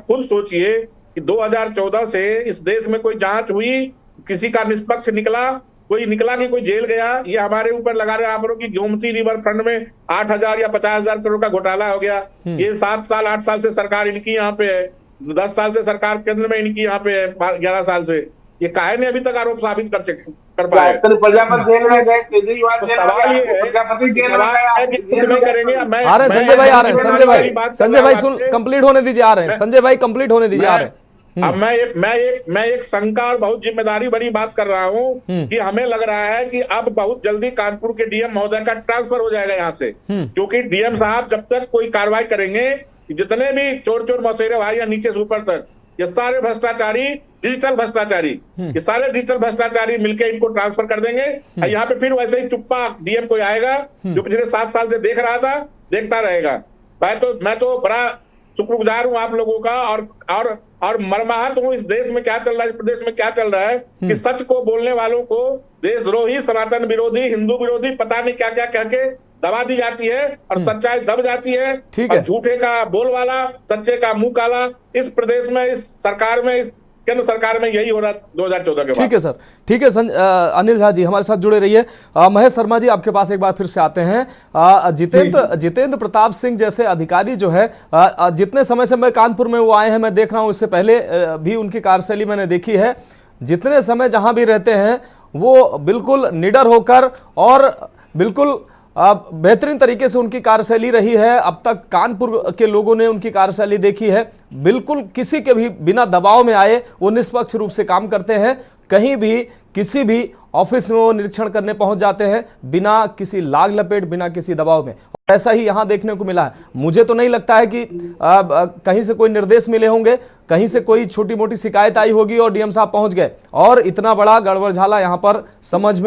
खुद सोचिए कि 2014 से इस देश में कोई जांच हुई, किसी का निष्पक्ष निकला कि कोई जेल गया। ये हमारे ऊपर लगा रहे आरोप कि गोमती रिवर फ्रंट में 8,000 या 50,000 करोड़ का घोटाला हो गया। ये 7 साल 8 साल से सरकार इनकी यहाँ पे है, 10 साल से सरकार केंद्र में इनकी यहाँ पे है, 11 साल से। ये काहे ने अभी तक आरोप साबित कर पाए? प्रजापति जेल में गए, केजरीवाल करेंगे। आ रहे संजय भाई, आ रहे हैं संजय भाई सुन कंप्लीट होने दीजिए, आ रहे हैं संजय भाई कंप्लीट होने दीजिए, आ रहे हैं। अब मैं एक शंका और बहुत जिम्मेदारी बड़ी बात कर रहा हूँ कि हमें लग रहा है कि अब बहुत जल्दी कानपुर के डीएम महोदय का ट्रांसफर हो जाएगा यहाँ से, क्योंकि डीएम साहब जब तक कोई कार्रवाई करेंगे, जितने भी चोर चोर मौसेरे भाई या नीचे से ऊपर तक, ये सारे भ्रष्टाचारी, डिजिटल भ्रष्टाचारी, ये सारे डिजिटल भ्रष्टाचारी मिलकर इनको ट्रांसफर कर देंगे। यहाँ पे फिर वैसे ही चुप्पा डीएम कोई आएगा जो पिछले 7 साल से देख रहा था, देखता रहेगा। मैं तो बड़ा शुक्रगुजार हूं आप लोगों का और मर्माहत हूं इस देश में क्या चल रहा है, इस प्रदेश में क्या चल रहा है कि सच को बोलने वालों को देशद्रोही, सनातन विरोधी, हिंदू विरोधी, पता नहीं क्या क्या कह के दबा दी जाती है और सच्चाई दब जाती है। और झूठे का बोलवाला, सच्चे का मुंह काला। इस प्रदेश में, इस सरकार में, केंद्र सरकार में यही हो रहा 2014 के बाद। ठीक है सर, ठीक है। अनिल झा जी हमारे साथ जुड़े रहिए। महेश शर्मा जी आपके पास एक बार फिर से आते हैं। जितेंद्र प्रताप सिंह जैसे अधिकारी जो है, जितने समय से मैं कानपुर में वो आए हैं, मैं देख रहा हूं, इससे पहले भी उनकी कार्यशैली मैंने देखी है। जितने समय जहां भी रहते हैं वो बिल्कुल निडर होकर और बिल्कुल बेहतरीन तरीके से उनकी कार्यशैली रही है। अब तक कानपुर के लोगों ने उनकी कार्यशैली देखी है, बिल्कुल किसी के भी बिना दबाव में आए वो निष्पक्ष रूप से काम करते हैं। कहीं भी किसी भी ऑफिस में वो निरीक्षण करने पहुंच जाते हैं बिना किसी लाग लपेट, बिना किसी दबाव में। ऐसा ही यहां देखने को मिला है। मुझे तो नहीं लगता है कि कहीं से कोई निर्देश मिले होंगे, कहीं से कोई छोटी मोटी शिकायत आई होगी और डीएम साहब पहुंच गए और इतना बड़ा गड़बड़झाला यहां पर समझ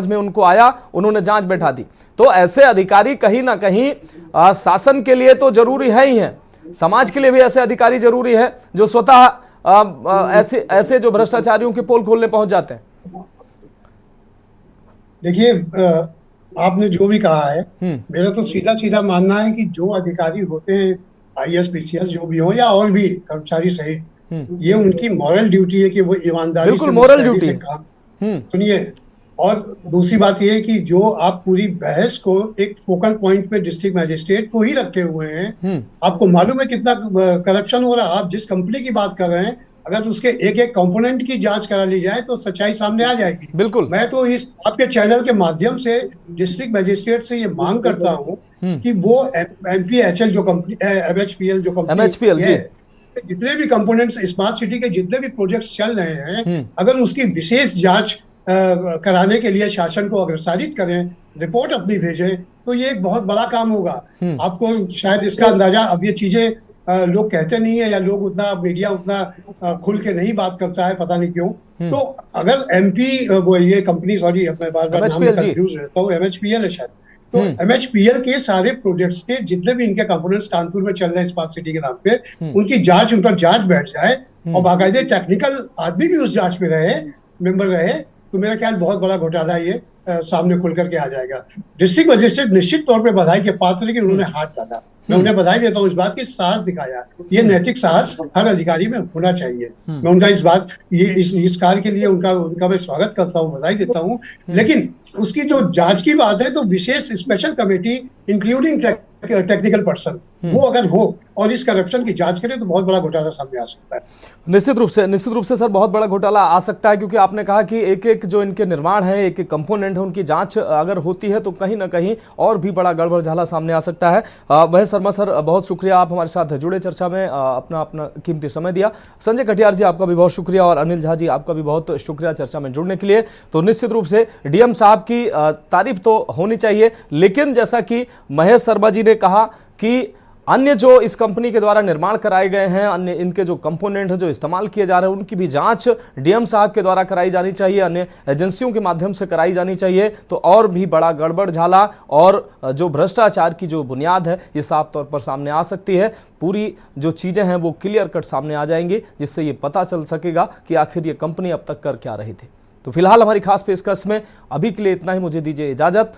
में उनको आया, उन्होंने जांच बैठा दी। तो ऐसे अधिकारी कहीं ना कहीं शासन के लिए तो जरूरी है ही है, समाज के लिए भी ऐसे अधिकारी जरूरी है जो स्वतः ऐसे जो भ्रष्टाचारियों के पोल खोलने पहुंच जाते हैं। देखिए, आपने जो भी कहा है, मेरा तो सीधा मानना है कि जो अधिकारी होते हैं, IAS PCS जो भी हो या और भी कर्मचारी सहित, ये उनकी मॉरल ड्यूटी है कि वो ईमानदारी से, मॉरल ड्यूटी काम। सुनिए, और दूसरी बात यह है कि जो आप पूरी बहस को एक फोकल पॉइंट पे डिस्ट्रिक्ट मैजिस्ट्रेट को ही रखे हुए हैं, आपको मालूम है कितना करप्शन हो रहा है। आप जिस कंपनी की बात कर रहे हैं, अगर उसके एक एक कंपोनेंट की जांच करा ली जाए तो सच्चाई सामने आ जाएगी। बिल्कुल। मैं तो इस आपके चैनल के माध्यम से डिस्ट्रिक्ट मैजिस्ट्रेट से ये मांग करता हूँ कि वो MPHL जो कंपनी, MHPL जो कंपनी है, जितने भी कंपोनेंट्स स्मार्ट सिटी के जितने भी प्रोजेक्ट्स चल रहे हैं, अगर उसकी विशेष जांच कराने के लिए शासन को अग्रसारित करें, रिपोर्ट अपनी भेजें, तो ये एक बहुत बड़ा काम होगा। आपको शायद इसका अंदाजा, अब ये चीजें लोग कहते नहीं है या लोग उतना, मीडिया उतना खुल के नहीं बात करता है, पता नहीं क्यों। तो अगर MP वो ये कंपनी, सॉरी मैं बार-बार नाम में कंफ्यूज रहता हूँ, MHPL है शायद, तो MHPL के सारे प्रोजेक्ट्स के जितने भी इनके कंपोनेंट्स कानपुर में चल रहे हैं स्मार्ट सिटी के नाम पे, उनकी जांच, उनका जांच बैठ जाए और बाकायदे टेक्निकल आदमी भी उस जांच में रहे, मेंबर रहे, तो मेरा ख्याल बहुत बड़ा घोटाला ये सामने खुल करके आ जाएगा। डिस्ट्रिक्ट मजिस्ट्रेट निश्चित तौर पे बधाई के पात्र है कि उन्होंने हाथ डाला। मैं उन्हें बधाई देता हूँ इस बात की, साहस दिखाया। ये नैतिक साहस हर अधिकारी में होना चाहिए। मैं उनका इस कार्य के लिए उनका मैं स्वागत करता हूँ, बधाई देता हूँ। लेकिन उसकी जो जांच की बात है, तो विशेष special committee including technical person, वो अगर हो और इस करप्शन की जांच करे तो बहुत बड़ा घोटाला सामने आ सकता है। निश्चित रूप से सर बहुत बड़ा घोटाला आ सकता है, क्योंकि आपने कहा कि एक एक जो इनके निर्माण है, एक एक कंपोनेंट है, उनकी जांच अगर होती है तो कहीं ना कहीं और भी बड़ा गड़बड़ झाला सामने आ सकता है। महेश शर्मा सर, बहुत शुक्रिया, आप हमारे साथ जुड़े, चर्चा में अपना कीमती समय दिया। संजय कटियार जी, आपका भी बहुत शुक्रिया, और अनिल झा जी, आपका भी बहुत शुक्रिया चर्चा में जुड़ने के लिए। तो निश्चित रूप से DM साहब की तारीफ तो होनी चाहिए, लेकिन जैसा कि महेश शर्मा जी ने कहा कि अन्य जो इस कंपनी के द्वारा निर्माण कराए गए हैं, अन्य इनके जो कंपोनेंट हैं जो इस्तेमाल किए जा रहे हैं, उनकी भी जांच DM साहब के द्वारा कराई जानी चाहिए, अन्य एजेंसियों के माध्यम से कराई जानी चाहिए, तो और भी बड़ा गड़बड़ झाला और जो भ्रष्टाचार की जो बुनियाद है ये साफ तौर पर सामने आ सकती है। पूरी जो चीजें हैं वो क्लियर कट सामने आ जाएंगी, जिससे ये पता चल सकेगा कि आखिर ये कंपनी अब तक कर क्या रही थी। तो फिलहाल हमारी खास पेशकश में अभी के लिए इतना ही, मुझे दीजिए इजाजत।